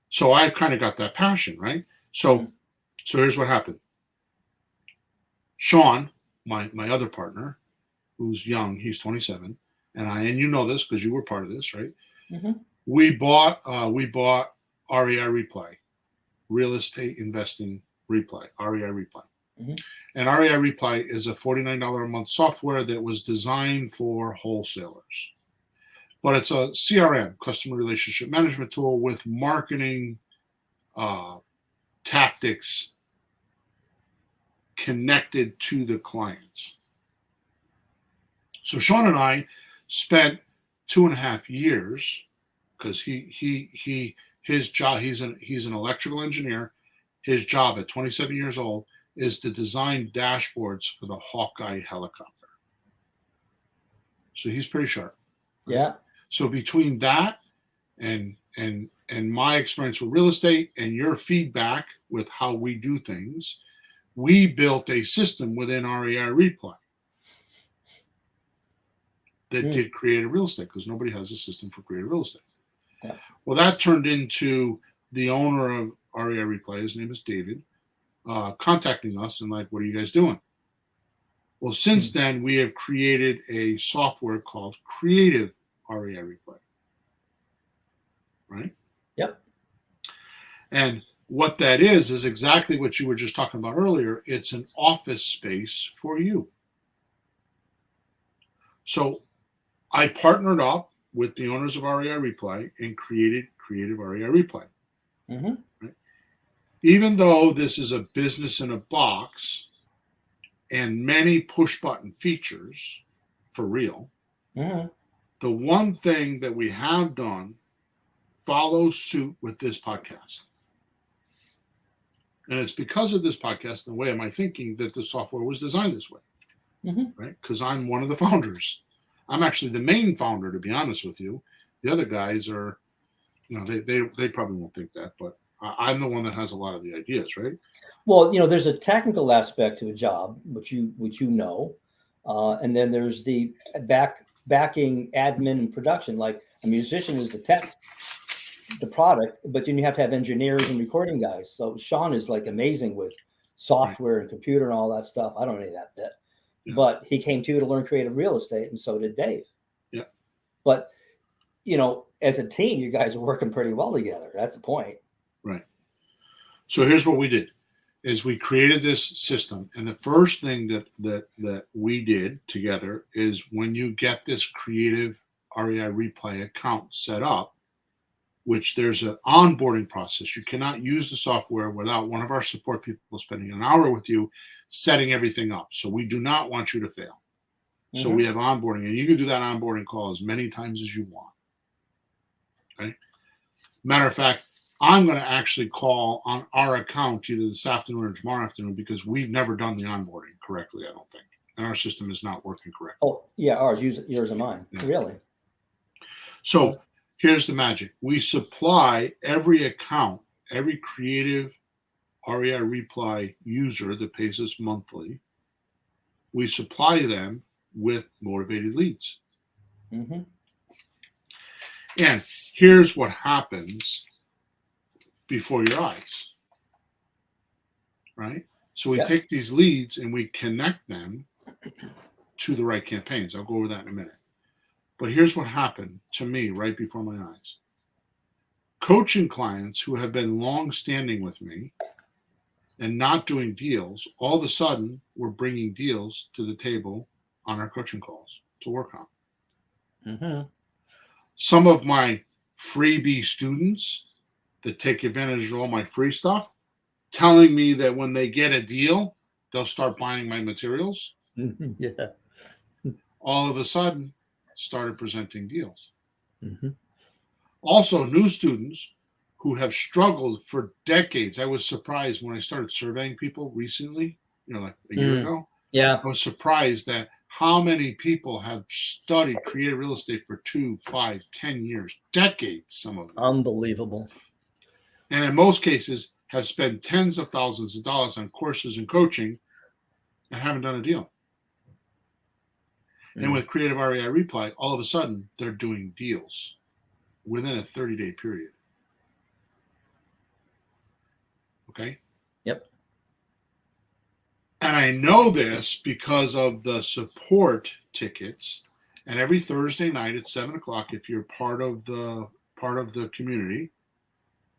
So I kind of got that passion, right? So here's what happened. Sean, my other partner, who's young, he's 27, and you know this because you were part of this, right? We bought REI Replay, Real Estate Investing Replay, REI Replay. And REI Replay is a $49 a month software that was designed for wholesalers. But it's a CRM, customer relationship management tool with marketing tactics connected to the clients. So Sean and I spent 2.5 years because his job, he's an electrical engineer. His job at 27 years old is to design dashboards for the Hawkeye helicopter. So he's pretty sharp. Right? Yeah. So between that and my experience with real estate and your feedback with how we do things, we built a system within REI Replay that did creative real estate because nobody has a system for creative real estate. Yeah. Well, that turned into the owner of REI Replay, his name is David, contacting us and like, what are you guys doing? Well, since then, we have created a software called Creative REI Replay. Right? Yep. And what that is exactly what you were just talking about earlier. It's an office space for you. So I partnered up with the owners of REI Replay and created Creative REI Replay. Right? Even though this is a business in a box and many push button features for real, the one thing that we have done follows suit with this podcast. And it's because of this podcast and the way of my thinking that the software was designed this way. Right? Because I'm one of the founders. I'm actually the main founder, to be honest with you. The other guys are, they probably won't think that, but I'm the one that has a lot of the ideas, right? Well, there's a technical aspect to a job, which you know, and then there's the backing admin and production. Like a musician is the product, but then you have to have engineers and recording guys. So Sean is like amazing with software and computer and all that stuff. I don't know any of that bit. Yeah. But he came to learn creative real estate, and so did Dave. Yeah. But, you know, as a team, you guys are working pretty well together. That's the point. Right. So here's what we did. Is we created this system, and the first thing that we did together is when you get this creative REI Replay account set up, which there's an onboarding process. You cannot use the software without one of our support people spending an hour with you setting everything up. So we do not want you to fail. So we have onboarding, and you can do that onboarding call as many times as you want. Okay. Matter of fact, I'm going to actually call on our account either this afternoon or tomorrow afternoon because we've never done the onboarding correctly, I don't think. And our system is not working correctly. Oh, yeah, ours, yours and mine. Yeah. Really? So here's the magic. We supply every account, every creative REI Reply user that pays us monthly, we supply them with motivated leads. Mm-hmm. And here's what happens before your eyes, right? So we take these leads and we connect them to the right campaigns. I'll go over that in a minute. But here's what happened to me right before my eyes. Coaching clients who have been long-standing with me and not doing deals, all of a sudden were bringing deals to the table on our coaching calls to work on. Mm-hmm. Some of my freebie students that take advantage of all my free stuff, telling me that when they get a deal, they'll start buying my materials. Mm-hmm. Yeah. All of a sudden, started presenting deals. Mm-hmm. Also, new students who have struggled for decades. I was surprised when I started surveying people recently, like a year ago. Yeah. I was surprised that how many people have studied creative real estate for 2, 5, 10 years, decades, some of them. Unbelievable. And in most cases have spent tens of thousands of dollars on courses and coaching and haven't done a deal. And with Creative REI Reply, all of a sudden, they're doing deals within a 30-day period. Okay? Yep. And I know this because of the support tickets. And every Thursday night at 7 o'clock, if you're part of the community,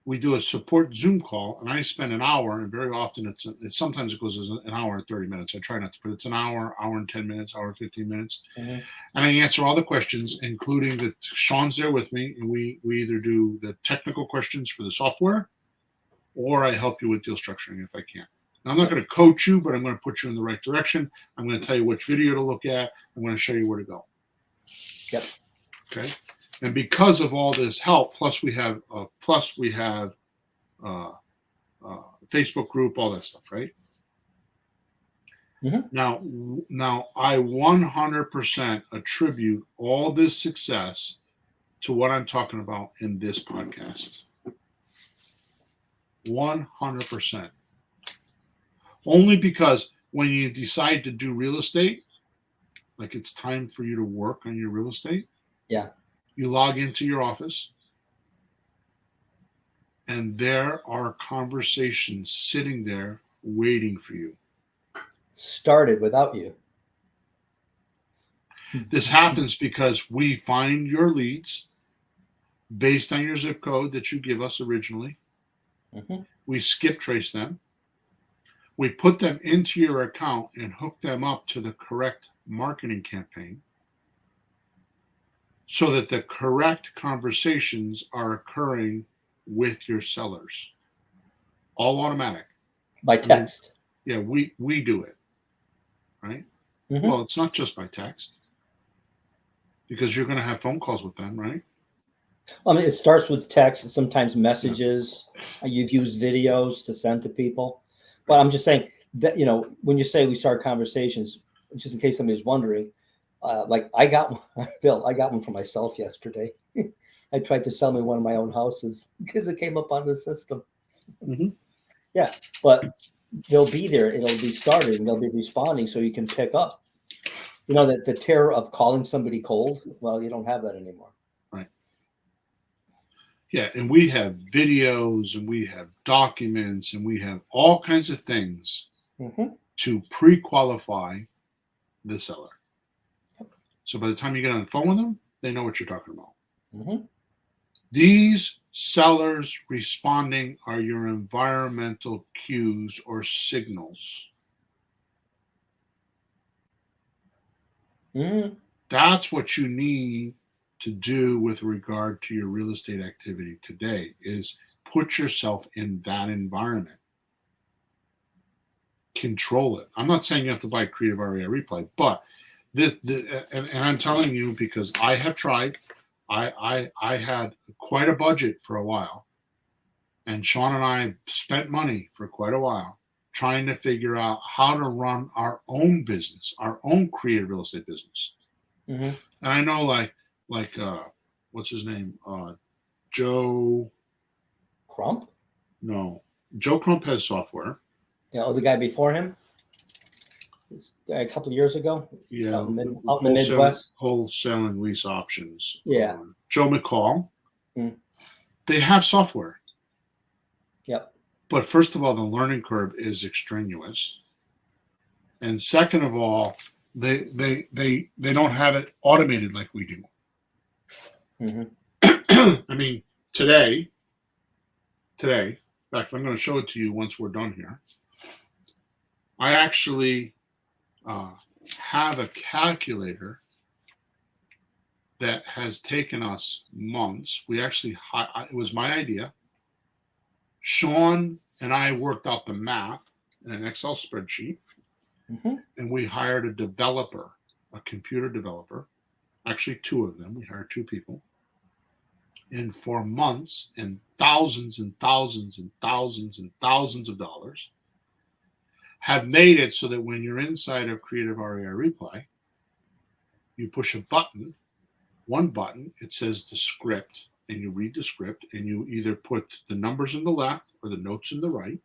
we do a support Zoom call, and I spend an hour, and very often it's sometimes it goes as an hour and 30 minutes. I try not to, but it's an hour and 10 minutes, hour and 15 minutes. Mm-hmm. And I answer all the questions, including that Sean's there with me, and we either do the technical questions for the software, or I help you with deal structuring if I can. Now, I'm not going to coach you, but I'm going to put you in the right direction. I'm going to tell you which video to look at. I'm going to show you where to go. Yep. Okay. And because of all this help, plus we have Facebook group, all that stuff, right? Mm-hmm. Now I 100% attribute all this success to what I'm talking about in this podcast. 100%. Only because when you decide to do real estate, like it's time for you to work on your real estate. Yeah. You log into your office, and there are conversations sitting there waiting for you. Started without you. This happens because we find your leads based on your zip code that you give us originally. Mm-hmm. We skip trace them. We put them into your account and hook them up to the correct marketing campaign, so that the correct conversations are occurring with your sellers. All automatic. By text. We do it. Right? Mm-hmm. Well, it's not just by text, because you're going to have phone calls with them, right? I mean, it starts with text and sometimes messages. Yeah. You've used videos to send to people. But I'm just saying that, when you say we start conversations, just in case somebody's wondering, like I got one, Bill, I got one for myself yesterday. I tried to sell me one of my own houses because it came up on the system. Mm-hmm. Yeah, but they'll be there. It'll be started and they'll be responding so you can pick up. That the terror of calling somebody cold, well, you don't have that anymore. Right. Yeah, and we have videos and we have documents and we have all kinds of things to pre-qualify the seller. So by the time you get on the phone with them, they know what you're talking about. These sellers responding are your environmental cues or signals. That's what you need to do with regard to your real estate activity today is put yourself in that environment. Control it. I'm not saying you have to buy Creative REI Replay, but and I'm telling you because I have tried. I had quite a budget for a while, and Sean and I spent money for quite a while trying to figure out how to run our own business, our own creative real estate business. And I know, like what's his name? Joe Crump? No, Joe Crump has software. Yeah, the guy before him. A couple of years ago. Yeah, out in the Midwest. Wholesale and lease options. Yeah. Joe McCall. They have software. Yep. But first of all, the learning curve is extraneous. And second of all, they don't have it automated like we do. I mean, today, in fact, I'm going to show it to you once we're done here. I actually have a calculator that has taken us months. We actually, it was my idea. Sean and I worked out the math in an Excel spreadsheet, and we hired a developer, a computer developer, actually two of them. We hired two people. And for months and thousands and thousands and thousands and thousands of dollars, have made it so that when you're inside of Creative REI Replay, you push a button, one button, it says the script, and you read the script, and you either put the numbers in the left or the notes in the right.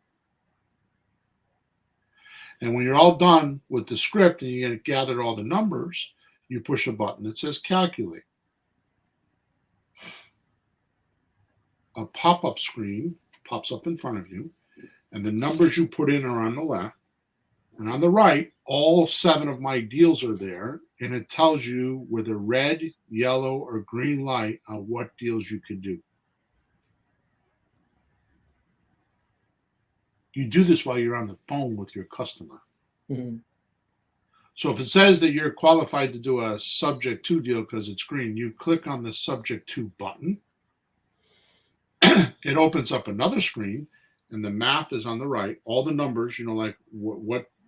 And when you're all done with the script and you gather all the numbers, you push a button that says calculate. A pop-up screen pops up in front of you, and the numbers you put in are on the left. And on the right, all 7 of my deals are there, and it tells you with a red, yellow, or green light on what deals you could do. You do this while you're on the phone with your customer. So if it says that you're qualified to do a subject to deal because it's green, you click on the subject to button. It opens up another screen, and the math is on the right. All the numbers, like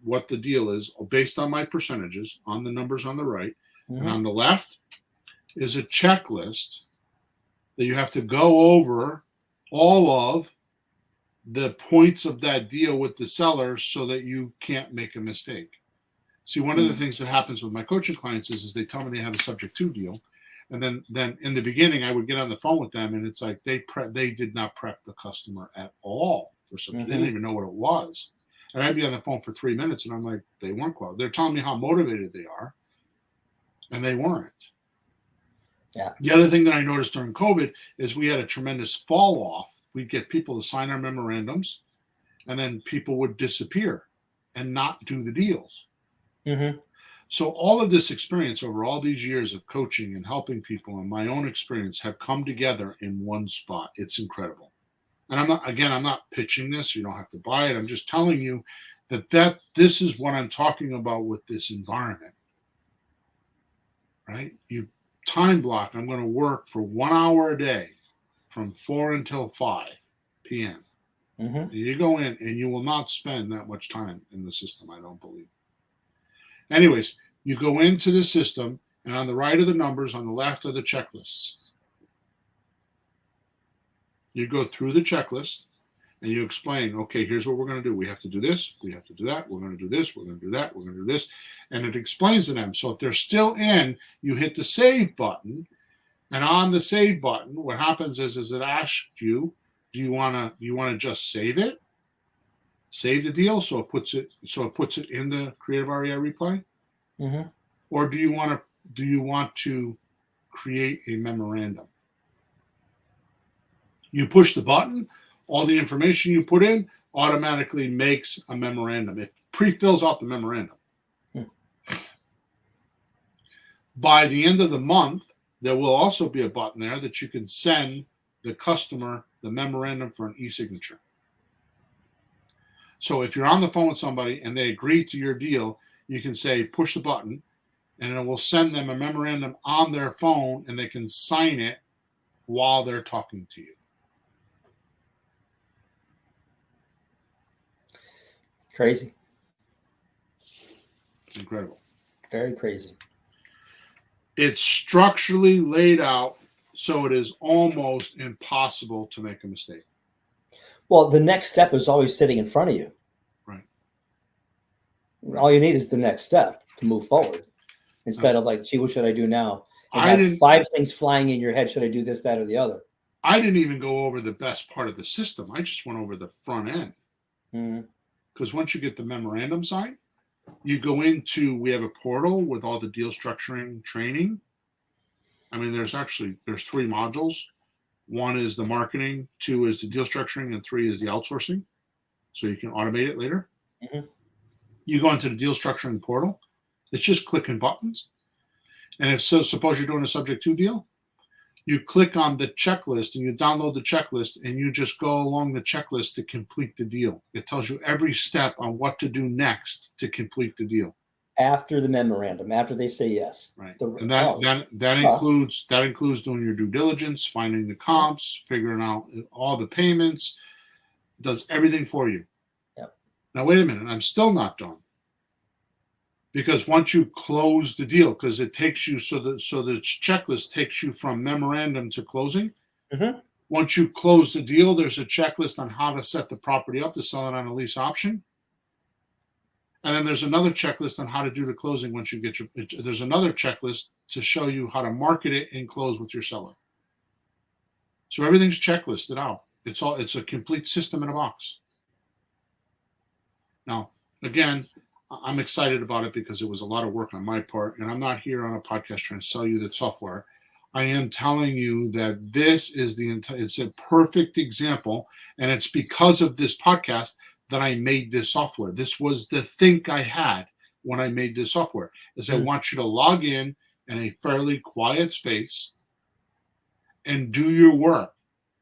what the deal is based on my percentages on the numbers on the right. And on the left is a checklist that you have to go over all of the points of that deal with the seller so that you can't make a mistake. See, one of the things that happens with my coaching clients is they tell me they have a subject to deal. And then in the beginning, I would get on the phone with them, and it's like they did not prep the customer at all for something. They didn't even know what it was. And I'd be on the phone for 3 minutes, and I'm like, they weren't qualified. They're telling me how motivated they are, and they weren't. Yeah. The other thing that I noticed during COVID is we had a tremendous fall off. We'd get people to sign our memorandums, and then people would disappear and not do the deals. So all of this experience over all these years of coaching and helping people and my own experience have come together in one spot. It's incredible. And I'm not pitching this. You don't have to buy it. I'm just telling you that this is what I'm talking about with this environment, right? You time block. I'm going to work for 1 hour a day from 4 until 5 p.m. You go in and you will not spend that much time in the system, I don't believe. Anyways, you go into the system, and on the right are the numbers, on the left are the checklists. You go through the checklist, and you explain, okay, here's what we're going to do. We have to do this. We have to do that. We're going to do this. We're going to do that. We're going to do this. And it explains to them. So if they're still in, you hit the save button. And on the save button, what happens is it asks you, do you want to just save it? Save the deal so it puts it in the Creative REI Replay? Or do you want to create a memorandum? You push the button, all the information you put in automatically makes a memorandum. It pre-fills out the memorandum. By the end of the month, there will also be a button there that you can send the customer the memorandum for an e-signature. So if you're on the phone with somebody and they agree to your deal, you can say, push the button, and it will send them a memorandum on their phone, and they can sign it while they're talking to you. Crazy. It's incredible. Very crazy. It's structurally laid out so it is almost impossible to make a mistake. Well, the next step is always sitting in front of you. Right. All you need is the next step to move forward, instead of like, gee, what should I do now? And I have didn't- 5 things flying in your head. Should I do this, that, or the other? I didn't even go over the best part of the system. I just went over the front end. Because once you get the memorandum signed, you go into, we have a portal with all the deal structuring training. I mean, there's 3 modules. 1 is the marketing, 2 is the deal structuring, and 3 is the outsourcing. So you can automate it later. You go into the deal structuring portal. It's just clicking buttons. And if so, suppose you're doing a subject to deal, you click on the checklist and you download the checklist and you just go along the checklist to complete the deal. It tells you every step on what to do next to complete the deal. After the memorandum, after they say yes. Right. And that includes doing your due diligence, finding the comps, figuring out all the payments, does everything for you. Yep. Now wait a minute, I'm still not done. Because once you close the deal, because it takes you, so the checklist takes you from memorandum to closing. Once you close the deal, there's a checklist on how to set the property up to sell it on a lease option. And then there's another checklist on how to do the closing once you get there's another checklist to show you how to market it and close with your seller. So everything's checklisted out. It's a complete system in a box. Now, again, I'm excited about it because it was a lot of work on my part, and I'm not here on a podcast trying to sell you the software. I am telling you that this is it's a perfect example, and it's because of this podcast that I made this software. This was the think I had when I made this software, is I want you to log in a fairly quiet space and do your work.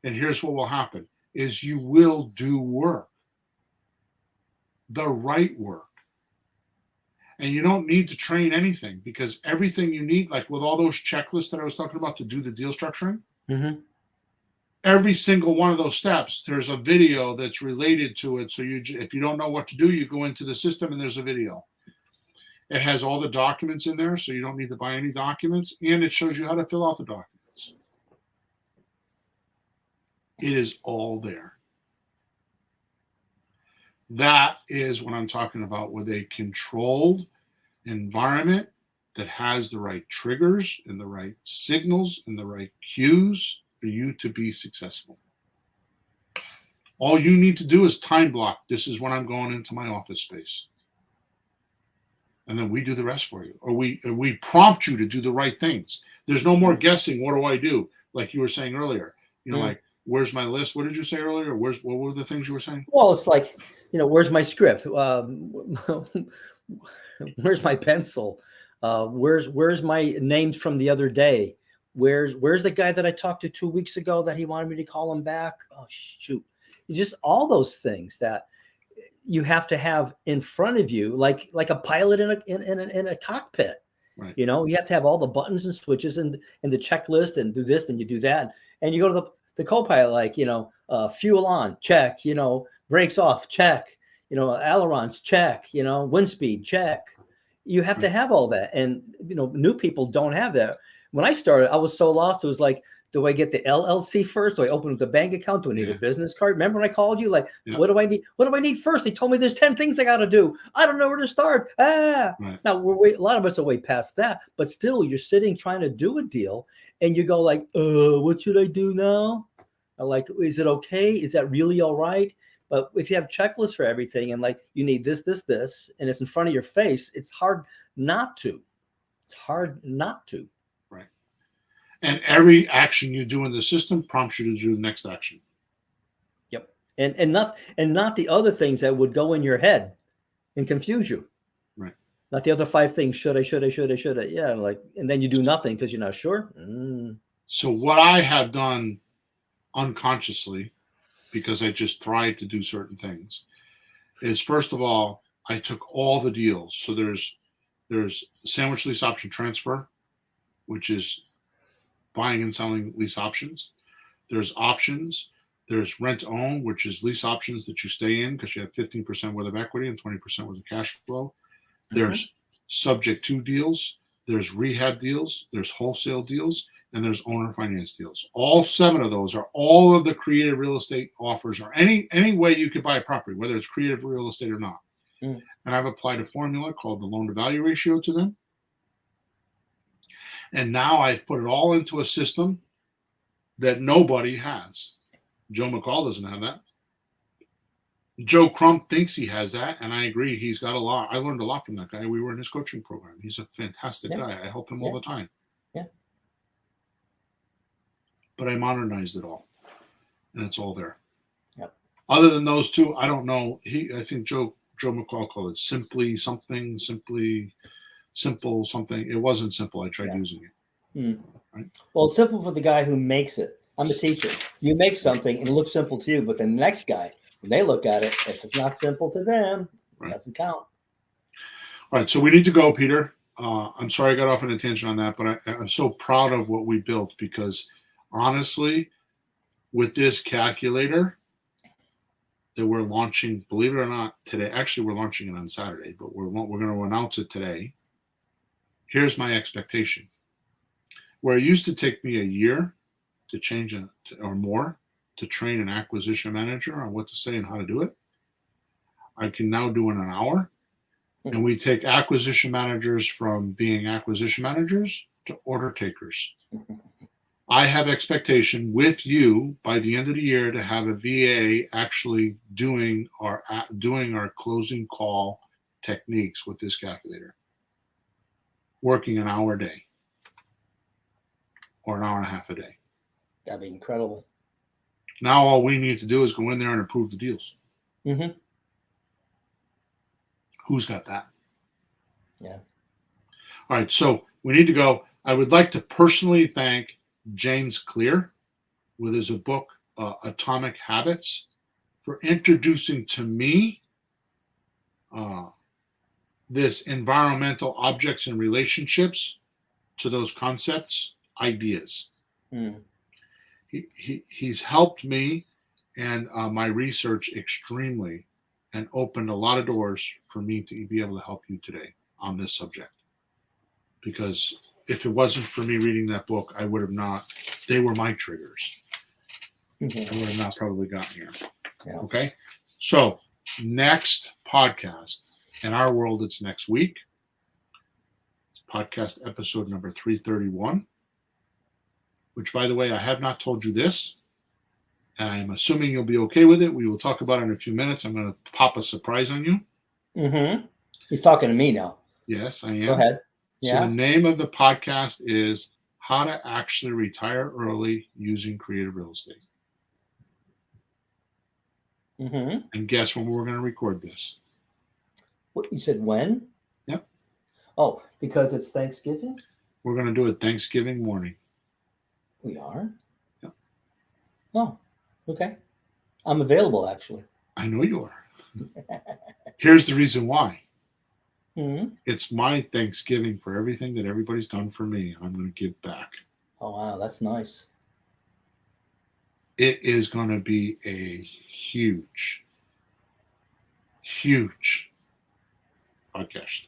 And here's what will happen is you will do work, the right work. And you don't need to train anything, because everything you need, like with all those checklists that I was talking about to do the deal structuring, every single one of those steps, there's a video that's related to it. So if you don't know what to do, you go into the system and there's a video. It has all the documents in there, so you don't need to buy any documents, and it shows you how to fill out the documents. It is all there. That is what I'm talking about, with a controlled environment that has the right triggers and the right signals and the right cues for you to be successful. All you need to do is time block. This is when I'm going into my office space. And then we do the rest for you. Or we prompt you to do the right things. There's no more guessing. What do I do? Like you were saying earlier, like, where's my list? What did you say earlier? What were the things you were saying? Well, it's like, where's my script? Where's my pencil? Where's my names from the other day? Where's the guy that I talked to 2 weeks ago that he wanted me to call him back? Oh, shoot. Just all those things that you have to have in front of you, like a pilot in a cockpit. Right. You have to have all the buttons and switches and the checklist, and do this and you do that. And you go to the co-pilot, like, fuel on, check, brakes off, check, ailerons, check, wind speed, check. You have to have all that. And, new people don't have that. When I started, I was so lost. It was like, do I get the LLC first? Do I open up the bank account? Do I need a business card? Remember when I called you? Like, what do I need? What do I need first? They told me there's 10 things I got to do. I don't know where to start. Now a lot of us are way past that, but still you're sitting trying to do a deal and you go like, what should I do now? Like, is it okay? Is that really all right? But if you have checklists for everything and like you need this, and it's in front of your face, it's hard not to. It's hard not to. Right. And every action you do in the system prompts you to do the next action. Yep. And not the other things that would go in your head and confuse you. Right. Not the other 5 things. Should I? Yeah. And then you do nothing because you're not sure. So what I have done unconsciously, because I just tried to do certain things, is first of all, I took all the deals. So there's sandwich lease option transfer, which is buying and selling lease options. There's options. There's rent own, which is lease options that you stay in because you have 15% worth of equity and 20% worth of cash flow. There's subject to deals. There's rehab deals. There's wholesale deals. And there's owner finance deals. All 7 of those are all of the creative real estate offers, or any way you could buy a property, whether it's creative real estate or not. And I've applied a formula called the loan to value ratio to them. And now I've put it all into a system that nobody has. Joe McCall doesn't have that. Joe Crump thinks he has that, and I agree. He's got a lot. I learned a lot from that guy. We were in his coaching program. He's a fantastic guy. I help him all the time. Yeah. But I modernized it all, and it's all there. Yep. Other than those 2, I don't know. I think Joe McCall called it simply something, simple something. It wasn't simple. I tried using it. Right? Well, it's simple for the guy who makes it. I'm a teacher. You make something and it looks simple to you, but the next guy, when they look at it, if it's not simple to them, it doesn't count. All right, so we need to go, Peter. I'm sorry I got off on a tangent on that, but I'm so proud of what we built because honestly, with this calculator that we're launching, believe it or not, today. Actually, we're launching it on Saturday, but we're going to announce it today. Here's my expectation. Where it used to take me a year to change or more to train an acquisition manager on what to say and how to do it, I can now do in an hour. And we take acquisition managers from being acquisition managers to order takers. I have expectation with you by the end of the year to have a VA actually doing our closing call techniques with this calculator, working an hour a day or an hour and a half a day. That'd be incredible. Now all we need to do is go in there and approve the deals. Who's got that? Yeah. All right, so we need to go. I would like to personally thank James Clear with his book, Atomic Habits, for introducing to me this environmental objects and relationships to those concepts, ideas. He's helped me and my research extremely and opened a lot of doors for me to be able to help you today on this subject. Because if it wasn't for me reading that book, I would have not, they were my triggers. I would have not probably gotten here. Yeah. Okay. So next podcast, in our world, it's next week. It's podcast episode number 331, which, by the way, I have not told you this. I'm assuming you'll be okay with it. We will talk about it in a few minutes. I'm going to pop a surprise on you. He's talking to me now. Yes, I am. Go ahead. So the name of the podcast is How to Actually Retire Early Using Creative Real Estate. And guess when we're going to record this? What you said when? Yep. Oh, because it's Thanksgiving? We're going to do it Thanksgiving morning. We are? Yep. Oh, okay. I'm available, actually. I know you are. Here's the reason why. It's my Thanksgiving for everything that everybody's done for me. I'm going to give back. Oh, wow. That's nice. It is going to be a huge, huge podcast.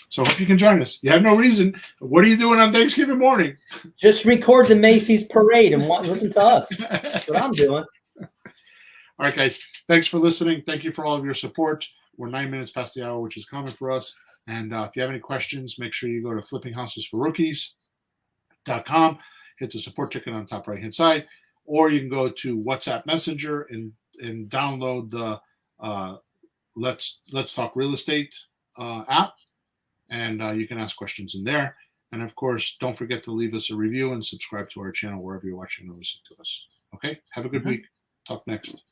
So I hope you can join us. You have no reason. What are you doing on Thanksgiving morning? Just record the Macy's parade and listen to us. That's what I'm doing. All right, guys. Thanks for listening. Thank you for all of your support. We're 9 minutes past the hour, which is common for us. And if you have any questions, make sure you go to flippinghousesforrookies.com, hit the support ticket on the top right-hand side, or you can go to WhatsApp Messenger and download the Let's Talk Real Estate app, and you can ask questions in there. And of course, don't forget to leave us a review and subscribe to our channel wherever you're watching or listening to us. Okay? Have a good week. Talk next.